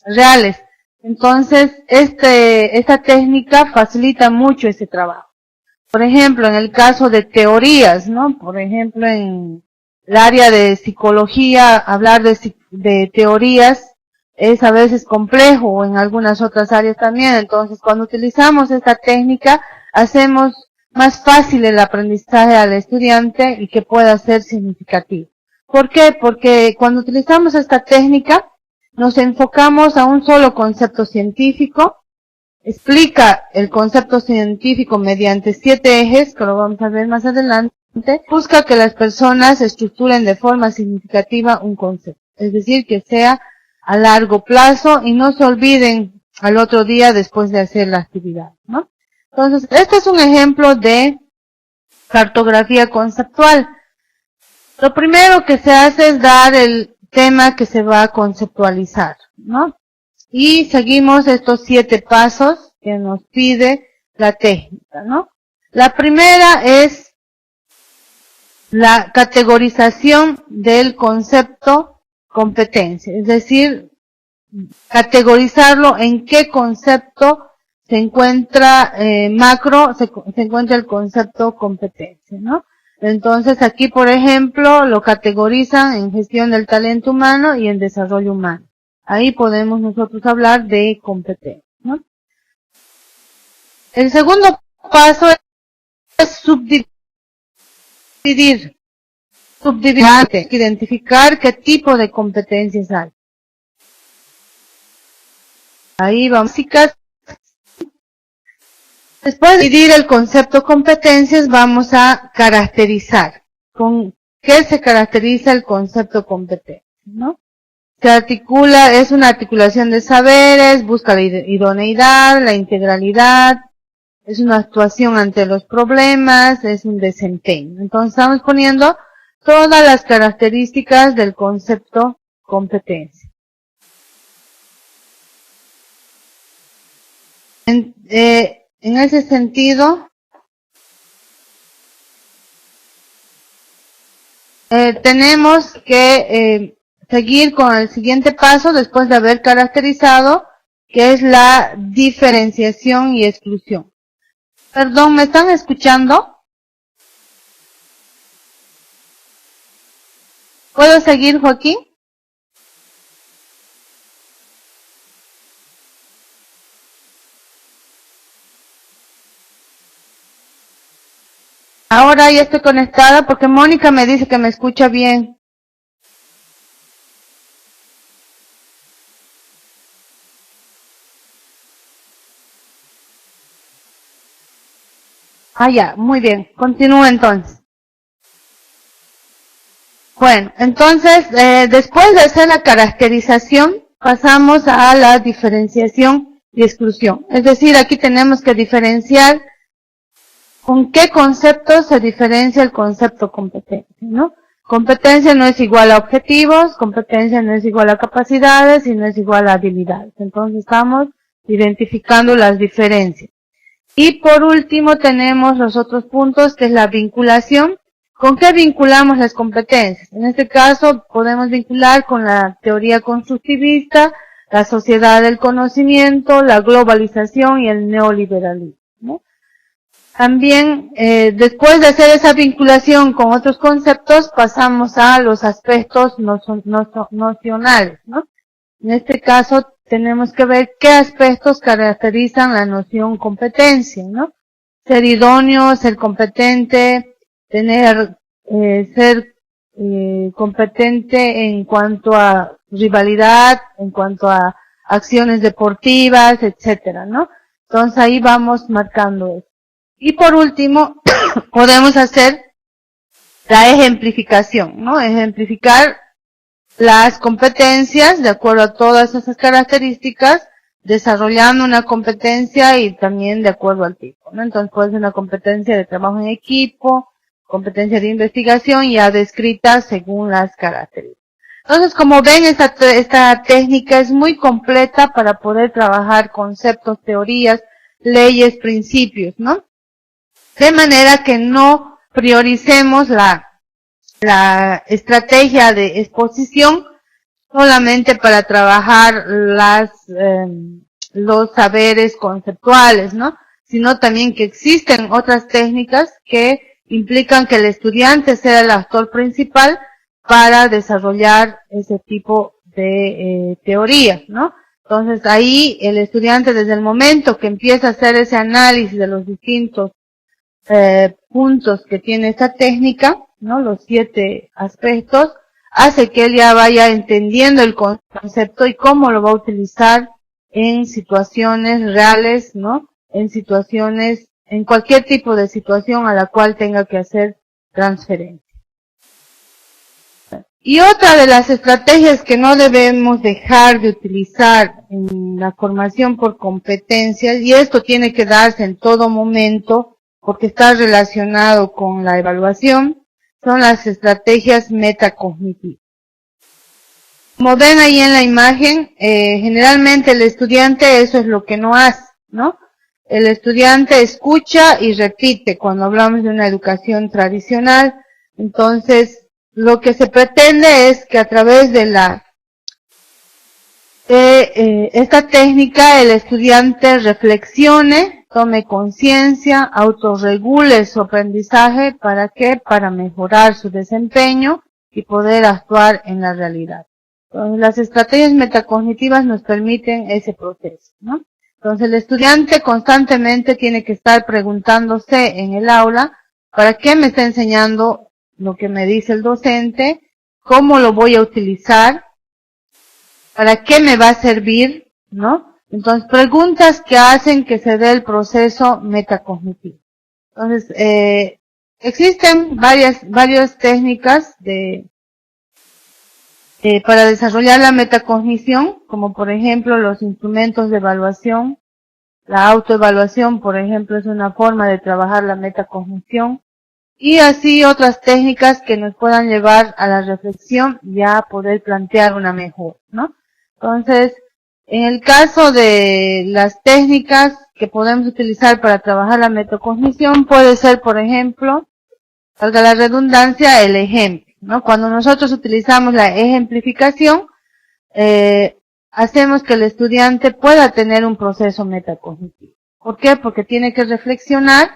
reales. Entonces, esta técnica facilita mucho ese trabajo. Por ejemplo, en el caso de teorías, ¿no? Por ejemplo, en el área de psicología, hablar de teorías es a veces complejo, o en algunas otras áreas también. Entonces, cuando utilizamos esta técnica, hacemos más fácil el aprendizaje al estudiante y que pueda ser significativo. ¿Por qué? Porque cuando utilizamos esta técnica, nos enfocamos a un solo concepto científico, explica el concepto científico mediante 7 ejes, que lo vamos a ver más adelante, busca que las personas estructuren de forma significativa un concepto, es decir, que sea a largo plazo y no se olviden al otro día después de hacer la actividad, ¿no? Entonces, este es un ejemplo de cartografía conceptual. Lo primero que se hace es dar el tema que se va a conceptualizar, ¿no? Y seguimos estos 7 pasos que nos pide la técnica, ¿no? La primera es la categorización del concepto competencia, es decir, categorizarlo en qué concepto se encuentra macro, se encuentra el concepto competencia, ¿no? Entonces aquí, por ejemplo, lo categorizan en gestión del talento humano y en desarrollo humano. Ahí podemos nosotros hablar de competencia, ¿no? El segundo paso es subdividir, identificar qué tipo de competencias hay. Ahí vamos. Después de dividir el concepto competencias, vamos a caracterizar. ¿Con qué se caracteriza el concepto competencia, no? Se articula, es una articulación de saberes, busca la idoneidad, la integralidad, es una actuación ante los problemas, es un desempeño. Entonces estamos poniendo todas las características del concepto competencia. En ese sentido, tenemos que seguir con el siguiente paso después de haber caracterizado, que es la diferenciación y exclusión. Perdón, ¿me están escuchando? ¿Puedo seguir, Joaquín? Ahora ya estoy conectada porque Mónica me dice que me escucha bien. Ah, ya, muy bien. Continúo entonces. Bueno, entonces, después de hacer la caracterización, pasamos a la diferenciación y exclusión. Es decir, aquí tenemos que diferenciar con qué concepto se diferencia el concepto competencia, ¿no? Competencia no es igual a objetivos, competencia no es igual a capacidades y no es igual a habilidades. Entonces estamos identificando las diferencias. Y por último tenemos los otros puntos, que es la vinculación. ¿Con qué vinculamos las competencias? En este caso podemos vincular con la teoría constructivista, la sociedad del conocimiento, la globalización y el neoliberalismo, ¿no? También, después de hacer esa vinculación con otros conceptos, pasamos a los aspectos nocionales, ¿no? En este caso, tenemos que ver qué aspectos caracterizan la noción competencia, ¿no? Ser idóneo, ser competente, ser competente en cuanto a rivalidad, en cuanto a acciones deportivas, etcétera, ¿no? Entonces ahí vamos marcando eso. Y por último, podemos hacer la ejemplificación, ¿no? Ejemplificar las competencias de acuerdo a todas esas características, desarrollando una competencia y también de acuerdo al tipo, ¿no? Entonces puede ser una competencia de trabajo en equipo, competencia de investigación ya descrita según las características. Entonces, como ven, esta técnica es muy completa para poder trabajar conceptos, teorías, leyes, principios, ¿no? De manera que no prioricemos la estrategia de exposición solamente para trabajar los saberes conceptuales, ¿no? Sino también que existen otras técnicas que implican que el estudiante sea el actor principal para desarrollar ese tipo de teorías, ¿no? Entonces ahí el estudiante desde el momento que empieza a hacer ese análisis de los distintos puntos que tiene esta técnica, ¿no? Los 7 aspectos, hace que él ya vaya entendiendo el concepto y cómo lo va a utilizar en situaciones reales, ¿no? En cualquier tipo de situación a la cual tenga que hacer transferencia. Y otra de las estrategias que no debemos dejar de utilizar en la formación por competencias, y esto tiene que darse en todo momento, porque está relacionado con la evaluación, son las estrategias metacognitivas. Como ven ahí en la imagen, generalmente el estudiante eso es lo que no hace, ¿no? El estudiante escucha y repite cuando hablamos de una educación tradicional. Entonces, lo que se pretende es que a través de esta técnica el estudiante reflexione, tome conciencia, autorregule su aprendizaje. ¿Para qué? Para mejorar su desempeño y poder actuar en la realidad. Entonces, las estrategias metacognitivas nos permiten ese proceso, ¿no? Entonces, el estudiante constantemente tiene que estar preguntándose en el aula, ¿para qué me está enseñando lo que me dice el docente? ¿Cómo lo voy a utilizar? ¿Para qué me va a servir? ¿No? Entonces, preguntas que hacen que se dé el proceso metacognitivo. Entonces, existen varias técnicas para desarrollar la metacognición, como por ejemplo los instrumentos de evaluación. La autoevaluación, por ejemplo, es una forma de trabajar la metacognición. Y así otras técnicas que nos puedan llevar a la reflexión y a poder plantear una mejora, ¿no? Entonces, en el caso de las técnicas que podemos utilizar para trabajar la metacognición, puede ser, por ejemplo, valga la redundancia, el ejemplo, ¿no? Cuando nosotros utilizamos la ejemplificación, hacemos que el estudiante pueda tener un proceso metacognitivo. ¿Por qué? Porque tiene que reflexionar,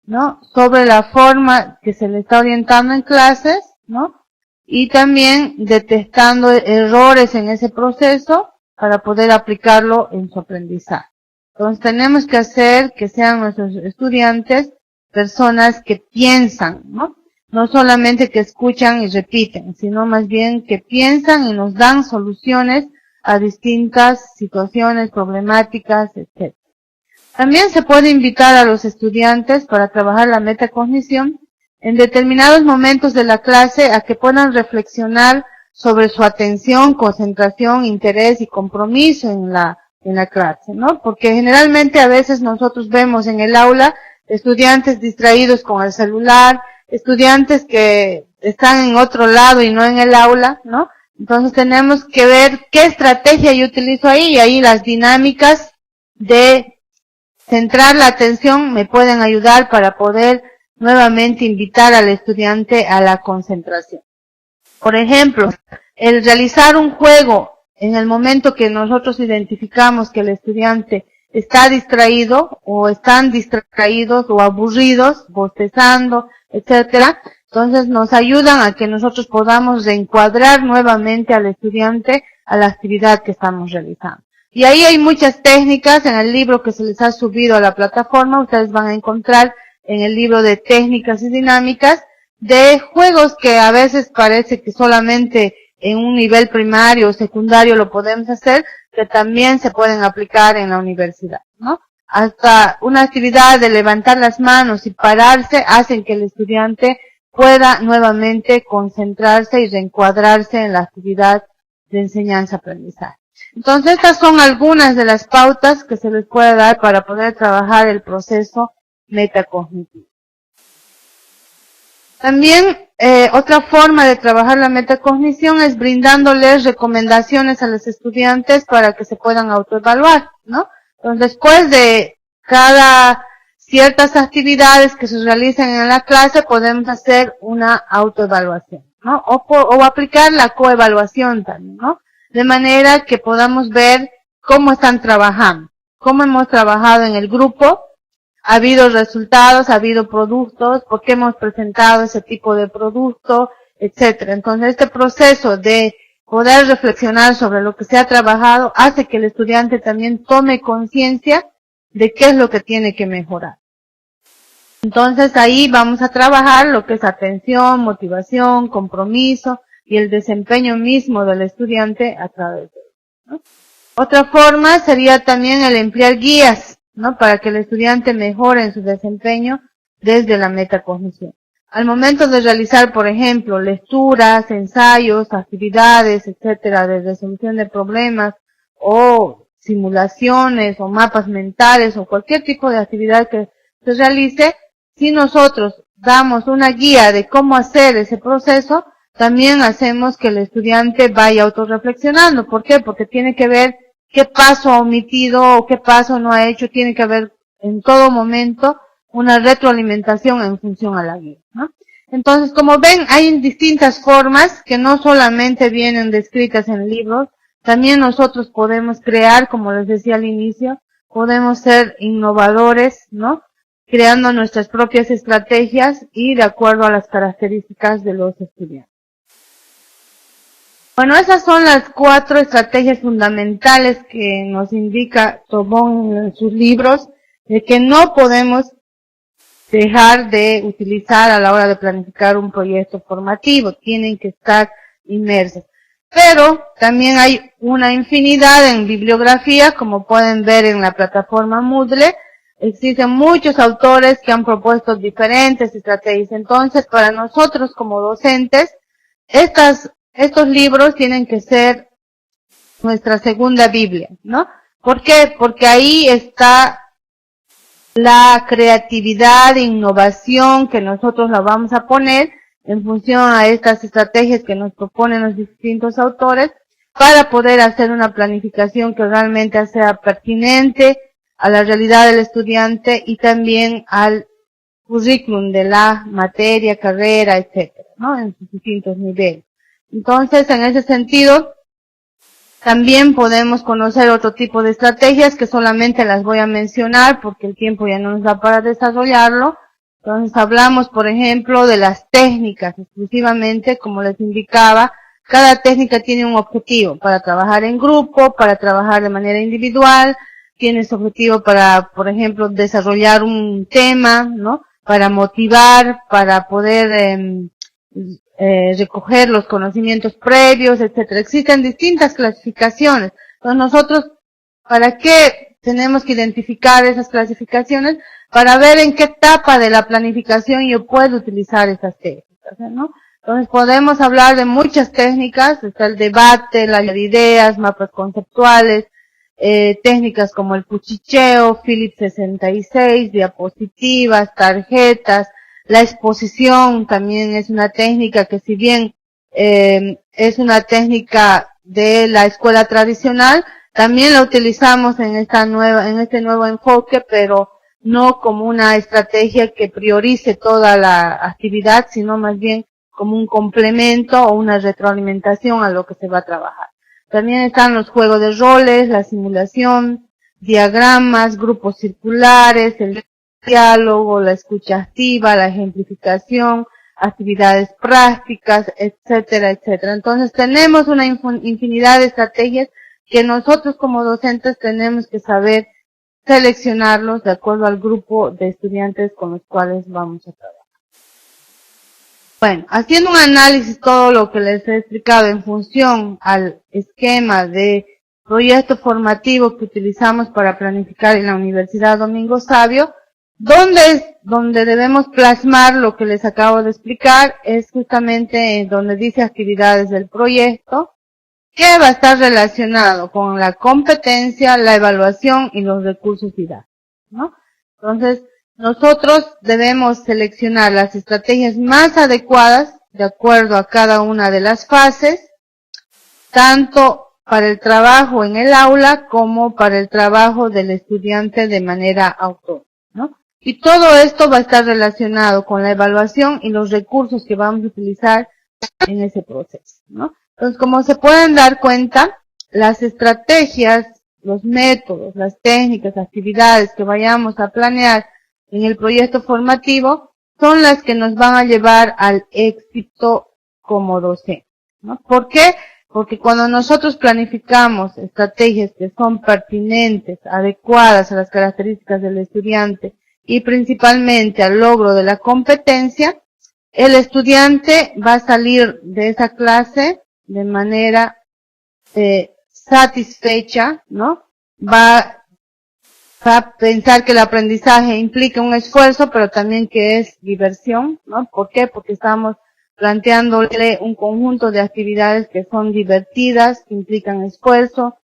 ¿no? Sobre la forma que se le está orientando en clases, ¿no? Y también detectando errores en ese proceso para poder aplicarlo en su aprendizaje. Entonces tenemos que hacer que sean nuestros estudiantes personas que piensan, ¿no? No solamente que escuchan y repiten, sino más bien que piensan y nos dan soluciones a distintas situaciones, problemáticas, etc. También se puede invitar a los estudiantes para trabajar la metacognición en determinados momentos de la clase a que puedan reflexionar sobre su atención, concentración, interés y compromiso en la clase, ¿no? Porque generalmente a veces nosotros vemos en el aula estudiantes distraídos con el celular, estudiantes que están en otro lado y no en el aula, ¿no? Entonces tenemos que ver qué estrategia yo utilizo ahí, y ahí las dinámicas de centrar la atención me pueden ayudar para poder nuevamente invitar al estudiante a la concentración. Por ejemplo, el realizar un juego en el momento que nosotros identificamos que el estudiante está distraído o están distraídos o aburridos, bostezando, etcétera, entonces nos ayudan a que nosotros podamos reencuadrar nuevamente al estudiante a la actividad que estamos realizando. Y ahí hay muchas técnicas en el libro que se les ha subido a la plataforma. Ustedes van a encontrar en el libro de técnicas y dinámicas de juegos que a veces parece que solamente en un nivel primario o secundario lo podemos hacer, que también se pueden aplicar en la universidad, ¿no? Hasta una actividad de levantar las manos y pararse hacen que el estudiante pueda nuevamente concentrarse y reencuadrarse en la actividad de enseñanza-aprendizaje. Entonces, estas son algunas de las pautas que se les puede dar para poder trabajar el proceso metacognitivo. También, otra forma de trabajar la metacognición es brindándoles recomendaciones a los estudiantes para que se puedan autoevaluar, ¿no? Entonces, después de cada ciertas actividades que se realicen en la clase, podemos hacer una autoevaluación, ¿no? O aplicar la coevaluación también, ¿no? De manera que podamos ver cómo están trabajando, cómo hemos trabajado en el grupo, ha habido resultados, ha habido productos, por qué hemos presentado ese tipo de producto, etcétera. Entonces, este proceso de poder reflexionar sobre lo que se ha trabajado hace que el estudiante también tome conciencia de qué es lo que tiene que mejorar. Entonces, ahí vamos a trabajar lo que es atención, motivación, compromiso y el desempeño mismo del estudiante a través de eso, ¿no? Otra forma sería también el emplear guías, ¿no? Para que el estudiante mejore en su desempeño desde la metacognición. Al momento de realizar, por ejemplo, lecturas, ensayos, actividades, etcétera, de resolución de problemas, o simulaciones, o mapas mentales, o cualquier tipo de actividad que se realice, si nosotros damos una guía de cómo hacer ese proceso, también hacemos que el estudiante vaya autorreflexionando. ¿Por qué? Porque tiene que ver qué paso ha omitido o qué paso no ha hecho. Tiene que haber en todo momento una retroalimentación en función a la guía, ¿no? Entonces, como ven, hay distintas formas que no solamente vienen descritas en libros, también nosotros podemos crear, como les decía al inicio, podemos ser innovadores, ¿no? Creando nuestras propias estrategias y de acuerdo a las características de los estudiantes. Bueno, esas son las 4 estrategias fundamentales que nos indica Tobón en sus libros, de que no podemos dejar de utilizar a la hora de planificar un proyecto formativo, tienen que estar inmersos. Pero también hay una infinidad en bibliografía, como pueden ver en la plataforma Moodle. Existen muchos autores que han propuesto diferentes estrategias. Entonces, para nosotros como docentes, estos libros tienen que ser nuestra segunda Biblia, ¿no? ¿Por qué? Porque ahí está la creatividad e innovación que nosotros la vamos a poner en función a estas estrategias que nos proponen los distintos autores para poder hacer una planificación que realmente sea pertinente a la realidad del estudiante y también al currículum de la materia, carrera, etcétera, ¿no? En sus distintos niveles. Entonces, en ese sentido, también podemos conocer otro tipo de estrategias que solamente las voy a mencionar porque el tiempo ya no nos da para desarrollarlo. Entonces hablamos, por ejemplo, de las técnicas exclusivamente, como les indicaba. Cada técnica tiene un objetivo para trabajar en grupo, para trabajar de manera individual. Tiene su objetivo para, por ejemplo, desarrollar un tema, ¿no? Para motivar, para poder recoger los conocimientos previos, etcétera. Existen distintas clasificaciones. Entonces nosotros, ¿para qué tenemos que identificar esas clasificaciones? Para ver en qué etapa de la planificación yo puedo utilizar esas técnicas, ¿no? Entonces podemos hablar de muchas técnicas, está el debate, la lluvia de ideas, mapas conceptuales, técnicas como el cuchicheo, Philips 66, diapositivas, tarjetas. La exposición también es una técnica que, si bien es una técnica de la escuela tradicional, también la utilizamos en este nuevo enfoque, pero no como una estrategia que priorice toda la actividad, sino más bien como un complemento o una retroalimentación a lo que se va a trabajar. También están los juegos de roles, la simulación, diagramas, grupos circulares, el diálogo, la escucha activa, la ejemplificación, actividades prácticas, etcétera, etcétera. Entonces tenemos una infinidad de estrategias que nosotros como docentes tenemos que saber seleccionarlos de acuerdo al grupo de estudiantes con los cuales vamos a trabajar. Bueno, haciendo un análisis todo lo que les he explicado en función al esquema de proyecto formativo que utilizamos para planificar en la Universidad Domingo Savio, donde debemos plasmar lo que les acabo de explicar, es justamente en donde dice actividades del proyecto, que va a estar relacionado con la competencia, la evaluación y los recursos didácticos, ¿no? Entonces, nosotros debemos seleccionar las estrategias más adecuadas de acuerdo a cada una de las fases, tanto para el trabajo en el aula como para el trabajo del estudiante de manera autónoma, ¿no? Y todo esto va a estar relacionado con la evaluación y los recursos que vamos a utilizar en ese proceso, ¿no? Entonces, como se pueden dar cuenta, las estrategias, los métodos, las técnicas, actividades que vayamos a planear en el proyecto formativo son las que nos van a llevar al éxito como docente, ¿no? ¿Por qué? Porque cuando nosotros planificamos estrategias que son pertinentes, adecuadas a las características del estudiante y principalmente al logro de la competencia, el estudiante va a salir de esa clase de manera satisfecha, ¿no? Va a pensar que el aprendizaje implica un esfuerzo, pero también que es diversión, ¿no? ¿Por qué? Porque estamos planteándole un conjunto de actividades que son divertidas, que implican esfuerzo,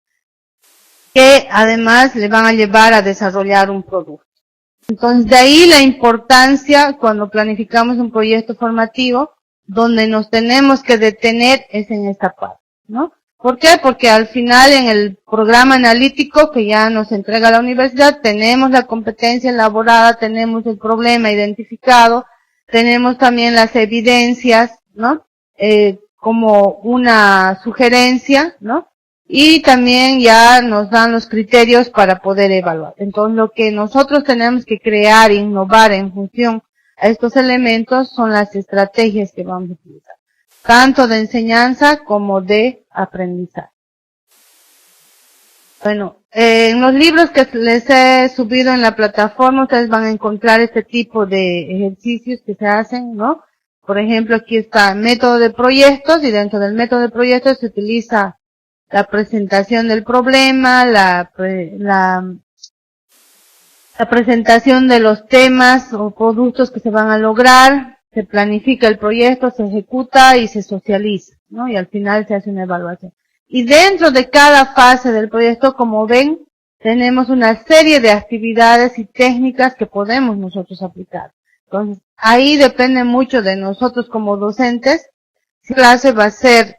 que además le van a llevar a desarrollar un producto. Entonces, de ahí la importancia cuando planificamos un proyecto formativo, donde nos tenemos que detener es en esta parte, ¿no? ¿Por qué? Porque al final en el programa analítico que ya nos entrega la universidad, tenemos la competencia elaborada, tenemos el problema identificado, tenemos también las evidencias, ¿no? Como una sugerencia, ¿no? Y también ya nos dan los criterios para poder evaluar. Entonces, lo que nosotros tenemos que crear e innovar en función a estos elementos son las estrategias que vamos a utilizar, tanto de enseñanza como de aprendizaje. Bueno, en los libros que les he subido en la plataforma, ustedes van a encontrar este tipo de ejercicios que se hacen, ¿no? Por ejemplo, aquí está método de proyectos, y dentro del método de proyectos se utiliza la presentación del problema, la presentación de los temas o productos que se van a lograr, se planifica el proyecto, se ejecuta y se socializa, ¿no? Y al final se hace una evaluación. Y dentro de cada fase del proyecto, como ven, tenemos una serie de actividades y técnicas que podemos nosotros aplicar. Entonces, ahí depende mucho de nosotros como docentes, si la clase va a ser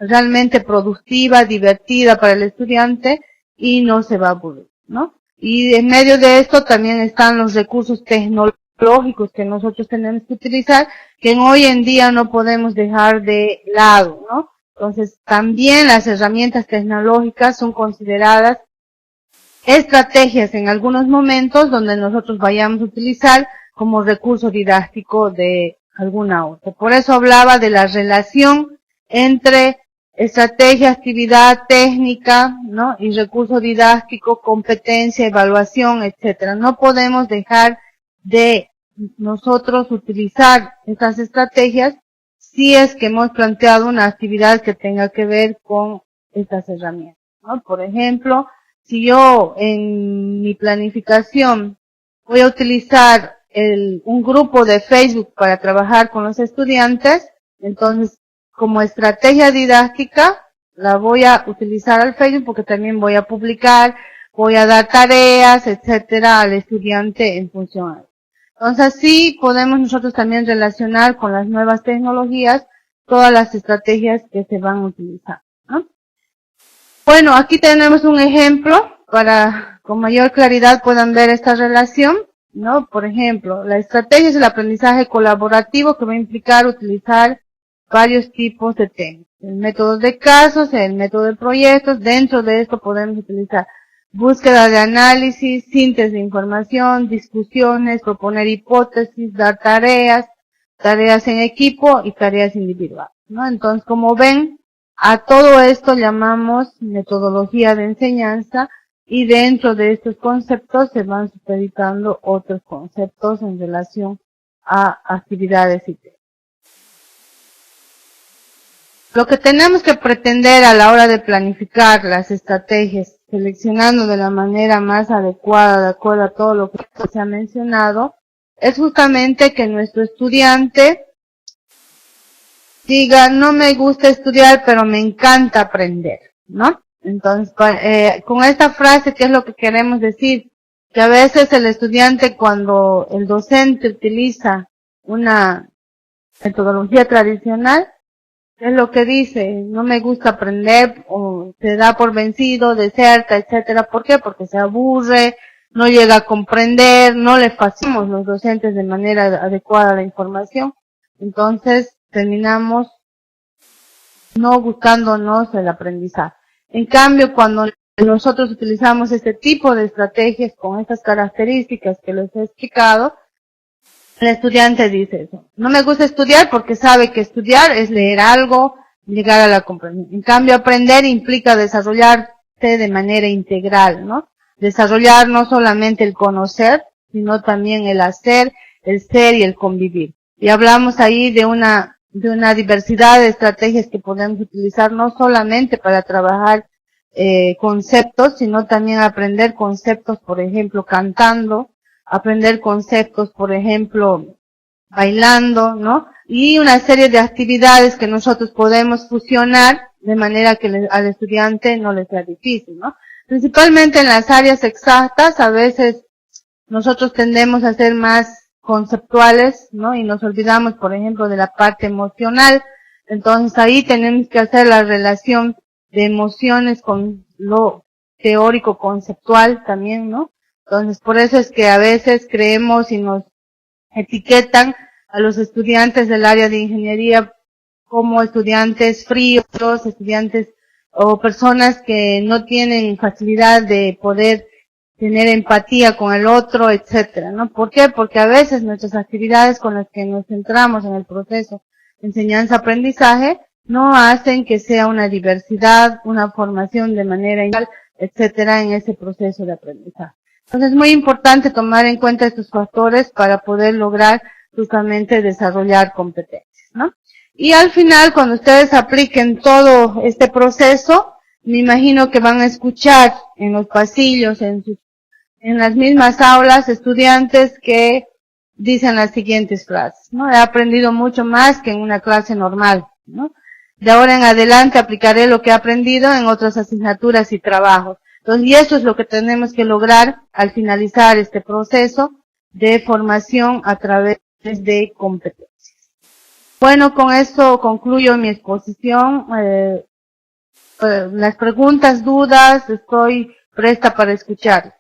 realmente productiva, divertida para el estudiante y no se va a aburrir, ¿no? Y en medio de esto también están los recursos tecnológicos que nosotros tenemos que utilizar, que hoy en día no podemos dejar de lado, ¿no? Entonces, también las herramientas tecnológicas son consideradas estrategias en algunos momentos donde nosotros vayamos a utilizar como recurso didáctico de alguna otra. Por eso hablaba de la relación entre estrategia, actividad, técnica, ¿no? Y recurso didáctico, competencia, evaluación, etcétera. No podemos dejar de nosotros utilizar estas estrategias si es que hemos planteado una actividad que tenga que ver con estas herramientas, ¿no? Por ejemplo, si yo en mi planificación voy a utilizar un grupo de Facebook para trabajar con los estudiantes, entonces como estrategia didáctica la voy a utilizar al Facebook porque también voy a publicar, voy a dar tareas, etcétera, al estudiante en función a eso. Entonces así podemos nosotros también relacionar con las nuevas tecnologías todas las estrategias que se van a utilizar, ¿no? Bueno, aquí tenemos un ejemplo para con mayor claridad puedan ver esta relación, ¿no? Por ejemplo, la estrategia es el aprendizaje colaborativo que va a implicar utilizar varios tipos de técnicas. El método de casos, el método de proyectos, dentro de esto podemos utilizar búsqueda de análisis, síntesis de información, discusiones, proponer hipótesis, dar tareas en equipo y tareas individuales, ¿no? Entonces, como ven, A todo esto llamamos metodología de enseñanza, y dentro de estos conceptos se van supeditando otros conceptos en relación a actividades y temas. Lo que tenemos que pretender a la hora de planificar las estrategias, seleccionando de la manera más adecuada, de acuerdo a todo lo que se ha mencionado, es justamente que nuestro estudiante diga, no me gusta estudiar, pero me encanta aprender, ¿no? Entonces, con esta frase, ¿qué es lo que queremos decir? Que a veces el estudiante, cuando el docente utiliza una metodología tradicional, es lo que dice, no me gusta aprender, o se da por vencido, deserta, etcétera. ¿Por qué? Porque se aburre, no llega a comprender, no le facilitamos los docentes de manera adecuada la información. Entonces, terminamos no gustándonos el aprendizaje. En cambio, cuando nosotros utilizamos este tipo de estrategias con estas características que les he explicado, el estudiante dice eso. No me gusta estudiar porque sabe que estudiar es leer algo, llegar a la comprensión. En cambio, aprender implica desarrollarte de manera integral, ¿no? Desarrollar no solamente el conocer, sino también el hacer, el ser y el convivir. Y hablamos ahí de una diversidad de estrategias que podemos utilizar no solamente para trabajar conceptos, sino también aprender conceptos, por ejemplo, cantando, aprender conceptos, por ejemplo, bailando, ¿no? Y una serie de actividades que nosotros podemos fusionar de manera que al estudiante no le sea difícil, ¿no? Principalmente en las áreas exactas, a veces nosotros tendemos a ser más conceptuales, ¿no? Y nos olvidamos, por ejemplo, de la parte emocional. Entonces ahí tenemos que hacer la relación de emociones con lo teórico conceptual también, ¿no? Entonces, por eso es que a veces creemos y nos etiquetan a los estudiantes del área de ingeniería como estudiantes fríos, estudiantes o personas que no tienen facilidad de poder tener empatía con el otro, etcétera, ¿no? ¿Por qué? Porque a veces nuestras actividades con las que nos centramos en el proceso de enseñanza-aprendizaje no hacen que sea una diversidad, una formación de manera igual, etcétera, en ese proceso de aprendizaje. Entonces es muy importante tomar en cuenta estos factores para poder lograr justamente desarrollar competencias, ¿no? Y al final, cuando ustedes apliquen todo este proceso, me imagino que van a escuchar en los pasillos, en las mismas aulas, estudiantes que dicen las siguientes frases, ¿no? He aprendido mucho más que en una clase normal, ¿no? De ahora en adelante aplicaré lo que he aprendido en otras asignaturas y trabajos. Entonces, y eso es lo que tenemos que lograr al finalizar este proceso de formación a través de competencias. Bueno, con esto concluyo mi exposición. Las preguntas, dudas, estoy presta para escuchar.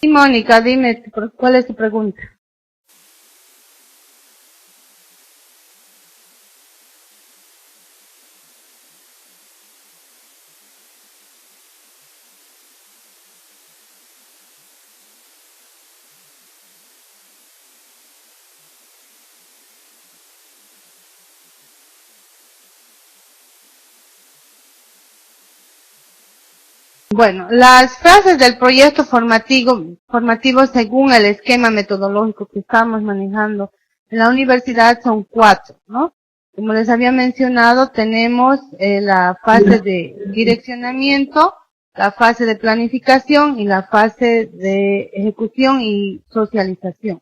Y Mónica, dime, ¿cuál es tu pregunta? Bueno, las fases del proyecto formativo según el esquema metodológico que estamos manejando en la universidad son 4, ¿no? Como les había mencionado, tenemos la fase de direccionamiento, la fase de planificación y la fase de ejecución y socialización.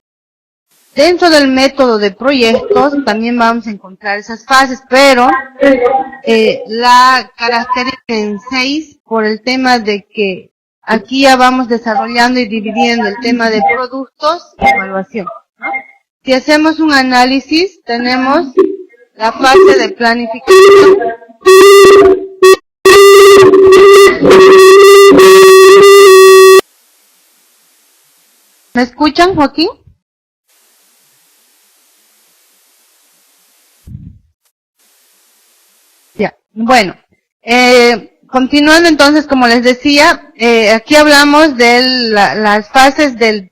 Dentro del método de proyectos también vamos a encontrar esas fases, pero la caracteriza en 6 por el tema de que aquí ya vamos desarrollando y dividiendo el tema de productos y evaluación, ¿no? Si hacemos un análisis, tenemos la fase de planificación. ¿Me escuchan, Joaquín? Bueno, continuando entonces, como les decía, aquí hablamos de las fases del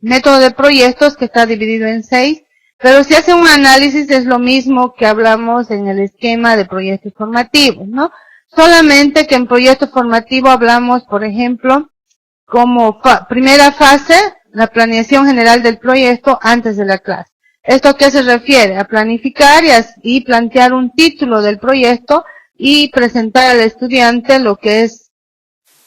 método de proyectos, que está dividido en 6, pero si hace un análisis es lo mismo que hablamos en el esquema de proyectos formativos, ¿no? Solamente que en proyecto formativo hablamos, por ejemplo, como primera fase, la planeación general del proyecto antes de la clase. ¿Esto a qué se refiere? A planificar y plantear un título del proyecto y presentar al estudiante lo que es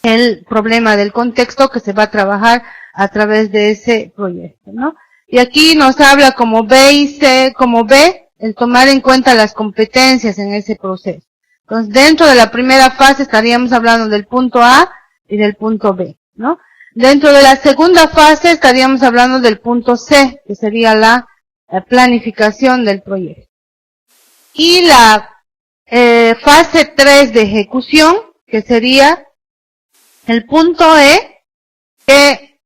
el problema del contexto que se va a trabajar a través de ese proyecto, ¿no? Y aquí nos habla como B y C, como B, el tomar en cuenta las competencias en ese proceso. Entonces, dentro de la primera fase estaríamos hablando del punto A y del punto B, ¿no? Dentro de la segunda fase estaríamos hablando del punto C, que sería la planificación del proyecto. Y la fase 3 de ejecución, que sería el punto E, que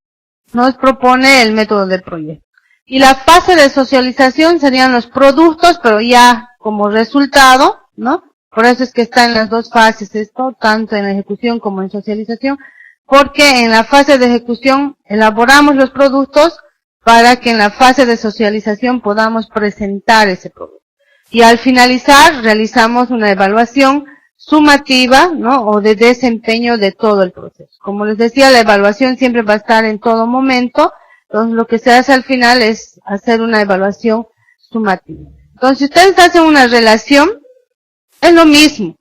nos propone el método del proyecto. Y la fase de socialización serían los productos, pero ya como resultado, ¿no? Por eso es que está en las dos fases esto, tanto en ejecución como en socialización, porque en la fase de ejecución elaboramos los productos para que en la fase de socialización podamos presentar ese producto. Y al finalizar realizamos una evaluación sumativa, ¿no? O de desempeño de todo el proceso. Como les decía, la evaluación siempre va a estar en todo momento. Entonces, lo que se hace al final es hacer una evaluación sumativa. Entonces, si ustedes hacen una relación, es lo mismo.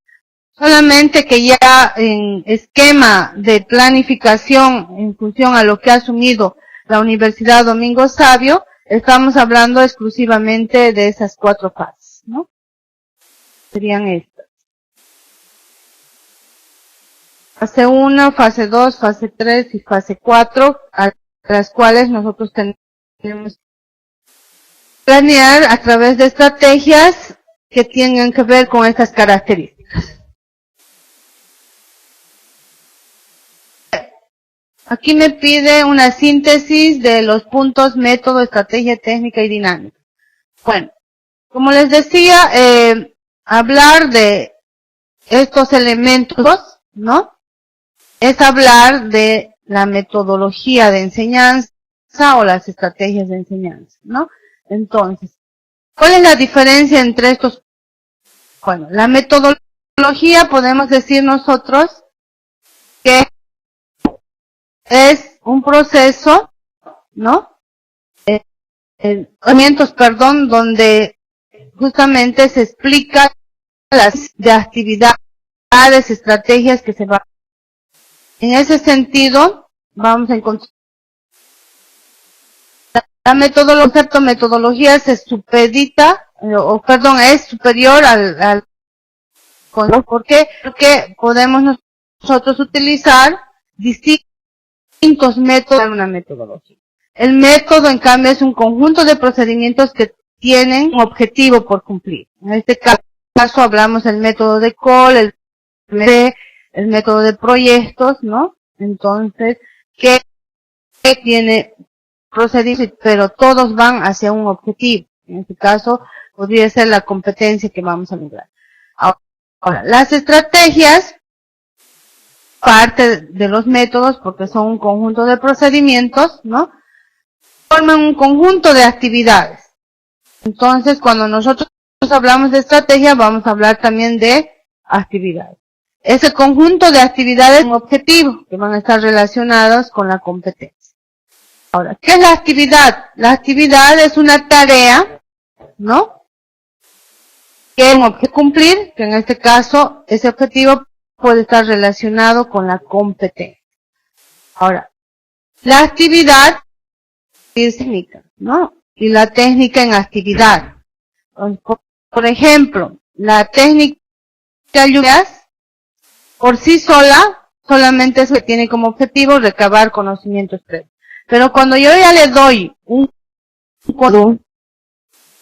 Solamente que ya en esquema de planificación en función a lo que ha asumido la Universidad Domingo Savio, estamos hablando exclusivamente de esas 4 fases, ¿no? Serían estas. Fase 1, fase 2, fase 3 y fase 4, a las cuales nosotros tenemos que planear a través de estrategias que tienen que ver con estas características. Aquí me pide una síntesis de los puntos, método, estrategia, técnica y dinámica. Bueno, como les decía, hablar de estos elementos, ¿no? Es hablar de la metodología de enseñanza o las estrategias de enseñanza, ¿no? Entonces, ¿cuál es la diferencia entre estos? Bueno, la metodología podemos decir nosotros que es un proceso, ¿no? Donde justamente se explica las de actividades, estrategias que se van. En ese sentido, vamos a encontrar la metodología se supedita, es superior al ¿por qué? Porque podemos nosotros utilizar distintos métodos en una metodología. El método, en cambio, es un conjunto de procedimientos que tienen un objetivo por cumplir. En este caso hablamos del método de Cole, el método de proyectos, ¿no? Entonces, que tiene procedimientos, pero todos van hacia un objetivo. En este caso, podría ser la competencia que vamos a lograr. Ahora, las estrategias, parte de los métodos, porque son un conjunto de procedimientos, ¿no? Forman un conjunto de actividades. Entonces, cuando nosotros hablamos de estrategia, vamos a hablar también de actividades. Ese conjunto de actividades es un objetivo que van a estar relacionados con la competencia. Ahora, ¿qué es la actividad? La actividad es una tarea, ¿no? Que hay que cumplir, que en este caso, ese objetivo puede estar relacionado con la competencia. Ahora, la actividad es técnica, ¿no? Y la técnica en actividad. Por ejemplo, la técnica de lluvias, por sí sola, solamente es que tiene como objetivo recabar conocimientos previos. Pero cuando yo ya le doy un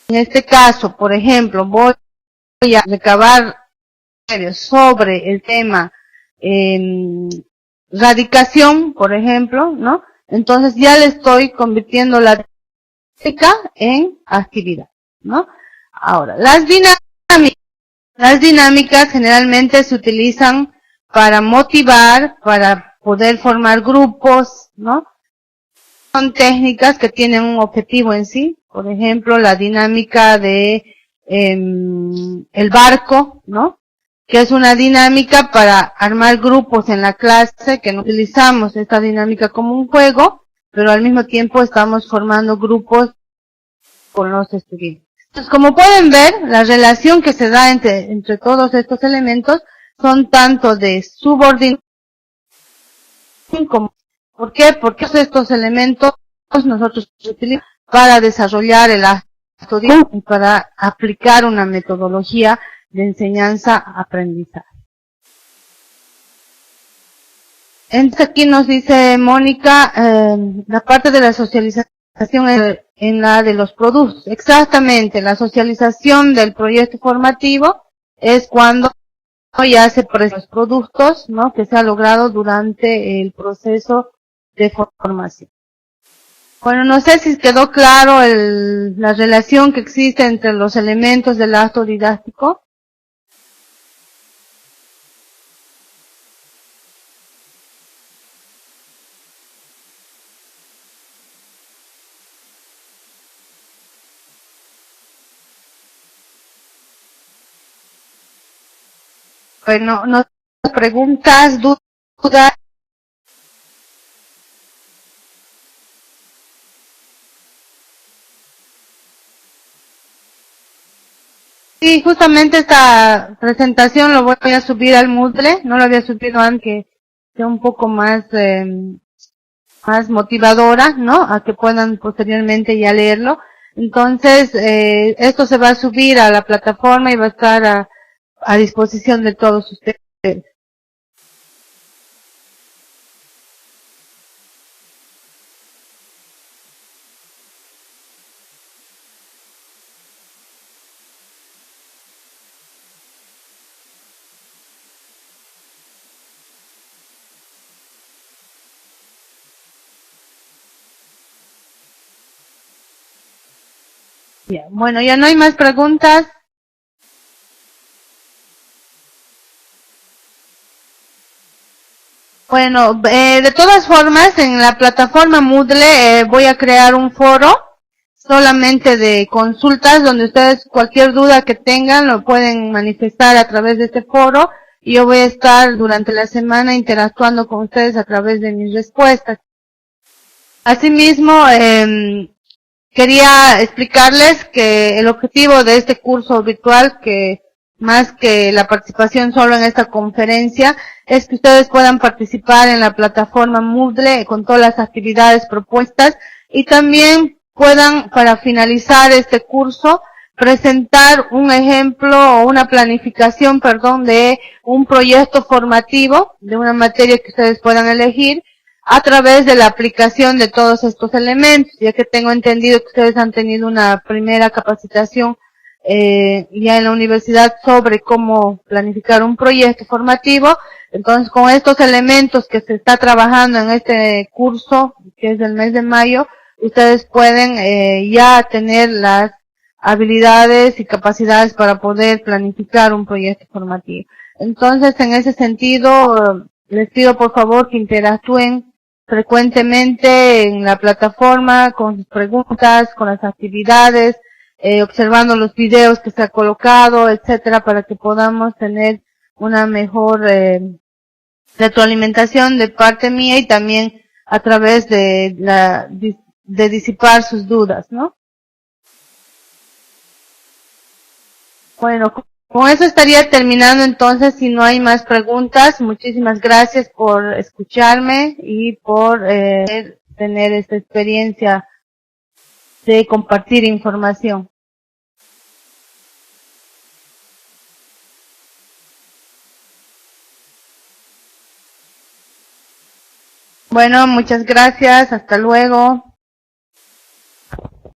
en este caso, por ejemplo, voy a recabar sobre el tema radicación, por ejemplo, ¿no? Entonces ya le estoy convirtiendo la técnica en actividad, ¿no? Ahora, las dinámicas Las dinámicas generalmente se utilizan para motivar, para poder formar grupos, ¿no? Son técnicas que tienen un objetivo en sí. Por ejemplo, la dinámica de el barco, ¿no? Que es una dinámica para armar grupos en la clase, que no utilizamos esta dinámica como un juego, pero al mismo tiempo estamos formando grupos con los estudiantes. Entonces, como pueden ver, la relación que se da entre todos estos elementos son tanto de subordinación como, ¿por qué? Porque estos elementos nosotros utilizamos para desarrollar el estudio y para aplicar una metodología de enseñanza-aprendizaje. Entonces aquí nos dice Mónica, la parte de la socialización en la de los productos. Exactamente, la socialización del proyecto formativo es cuando ya se presentan los productos, ¿no? Que se ha logrado durante el proceso de formación. Bueno, no sé si quedó claro la relación que existe entre los elementos del acto didáctico. Bueno, no preguntas, dudas. Sí, justamente esta presentación lo voy a subir al Moodle, no lo había subido antes, que sea un poco más más motivadora, ¿no? A que puedan posteriormente ya leerlo. Entonces, esto se va a subir a la plataforma y va a estar a disposición de todos ustedes. Bien, bueno, ya no hay más preguntas. Bueno, de todas formas, en la plataforma Moodle voy a crear un foro solamente de consultas donde ustedes cualquier duda que tengan lo pueden manifestar a través de este foro y yo voy a estar durante la semana interactuando con ustedes a través de mis respuestas. Asimismo, quería explicarles que el objetivo de este curso virtual, que más que la participación solo en esta conferencia, es que ustedes puedan participar en la plataforma Moodle con todas las actividades propuestas y también puedan, para finalizar este curso, presentar un ejemplo o una planificación, perdón, de un proyecto formativo, de una materia que ustedes puedan elegir, a través de la aplicación de todos estos elementos, ya que tengo entendido que ustedes han tenido una primera capacitación ya en la universidad sobre cómo planificar un proyecto formativo. Entonces, con estos elementos que se está trabajando en este curso, que es del mes de mayo, ustedes pueden ya tener las habilidades y capacidades para poder planificar un proyecto formativo. Entonces, en ese sentido, les pido por favor que interactúen frecuentemente en la plataforma con sus preguntas, con las actividades, observando los videos que se ha colocado, etcétera, para que podamos tener una mejor retroalimentación de parte mía y también a través de disipar sus dudas, ¿no? Bueno, con eso estaría terminando entonces, si no hay más preguntas. Muchísimas gracias por escucharme y por tener esta experiencia de compartir información. Bueno, muchas gracias, hasta luego.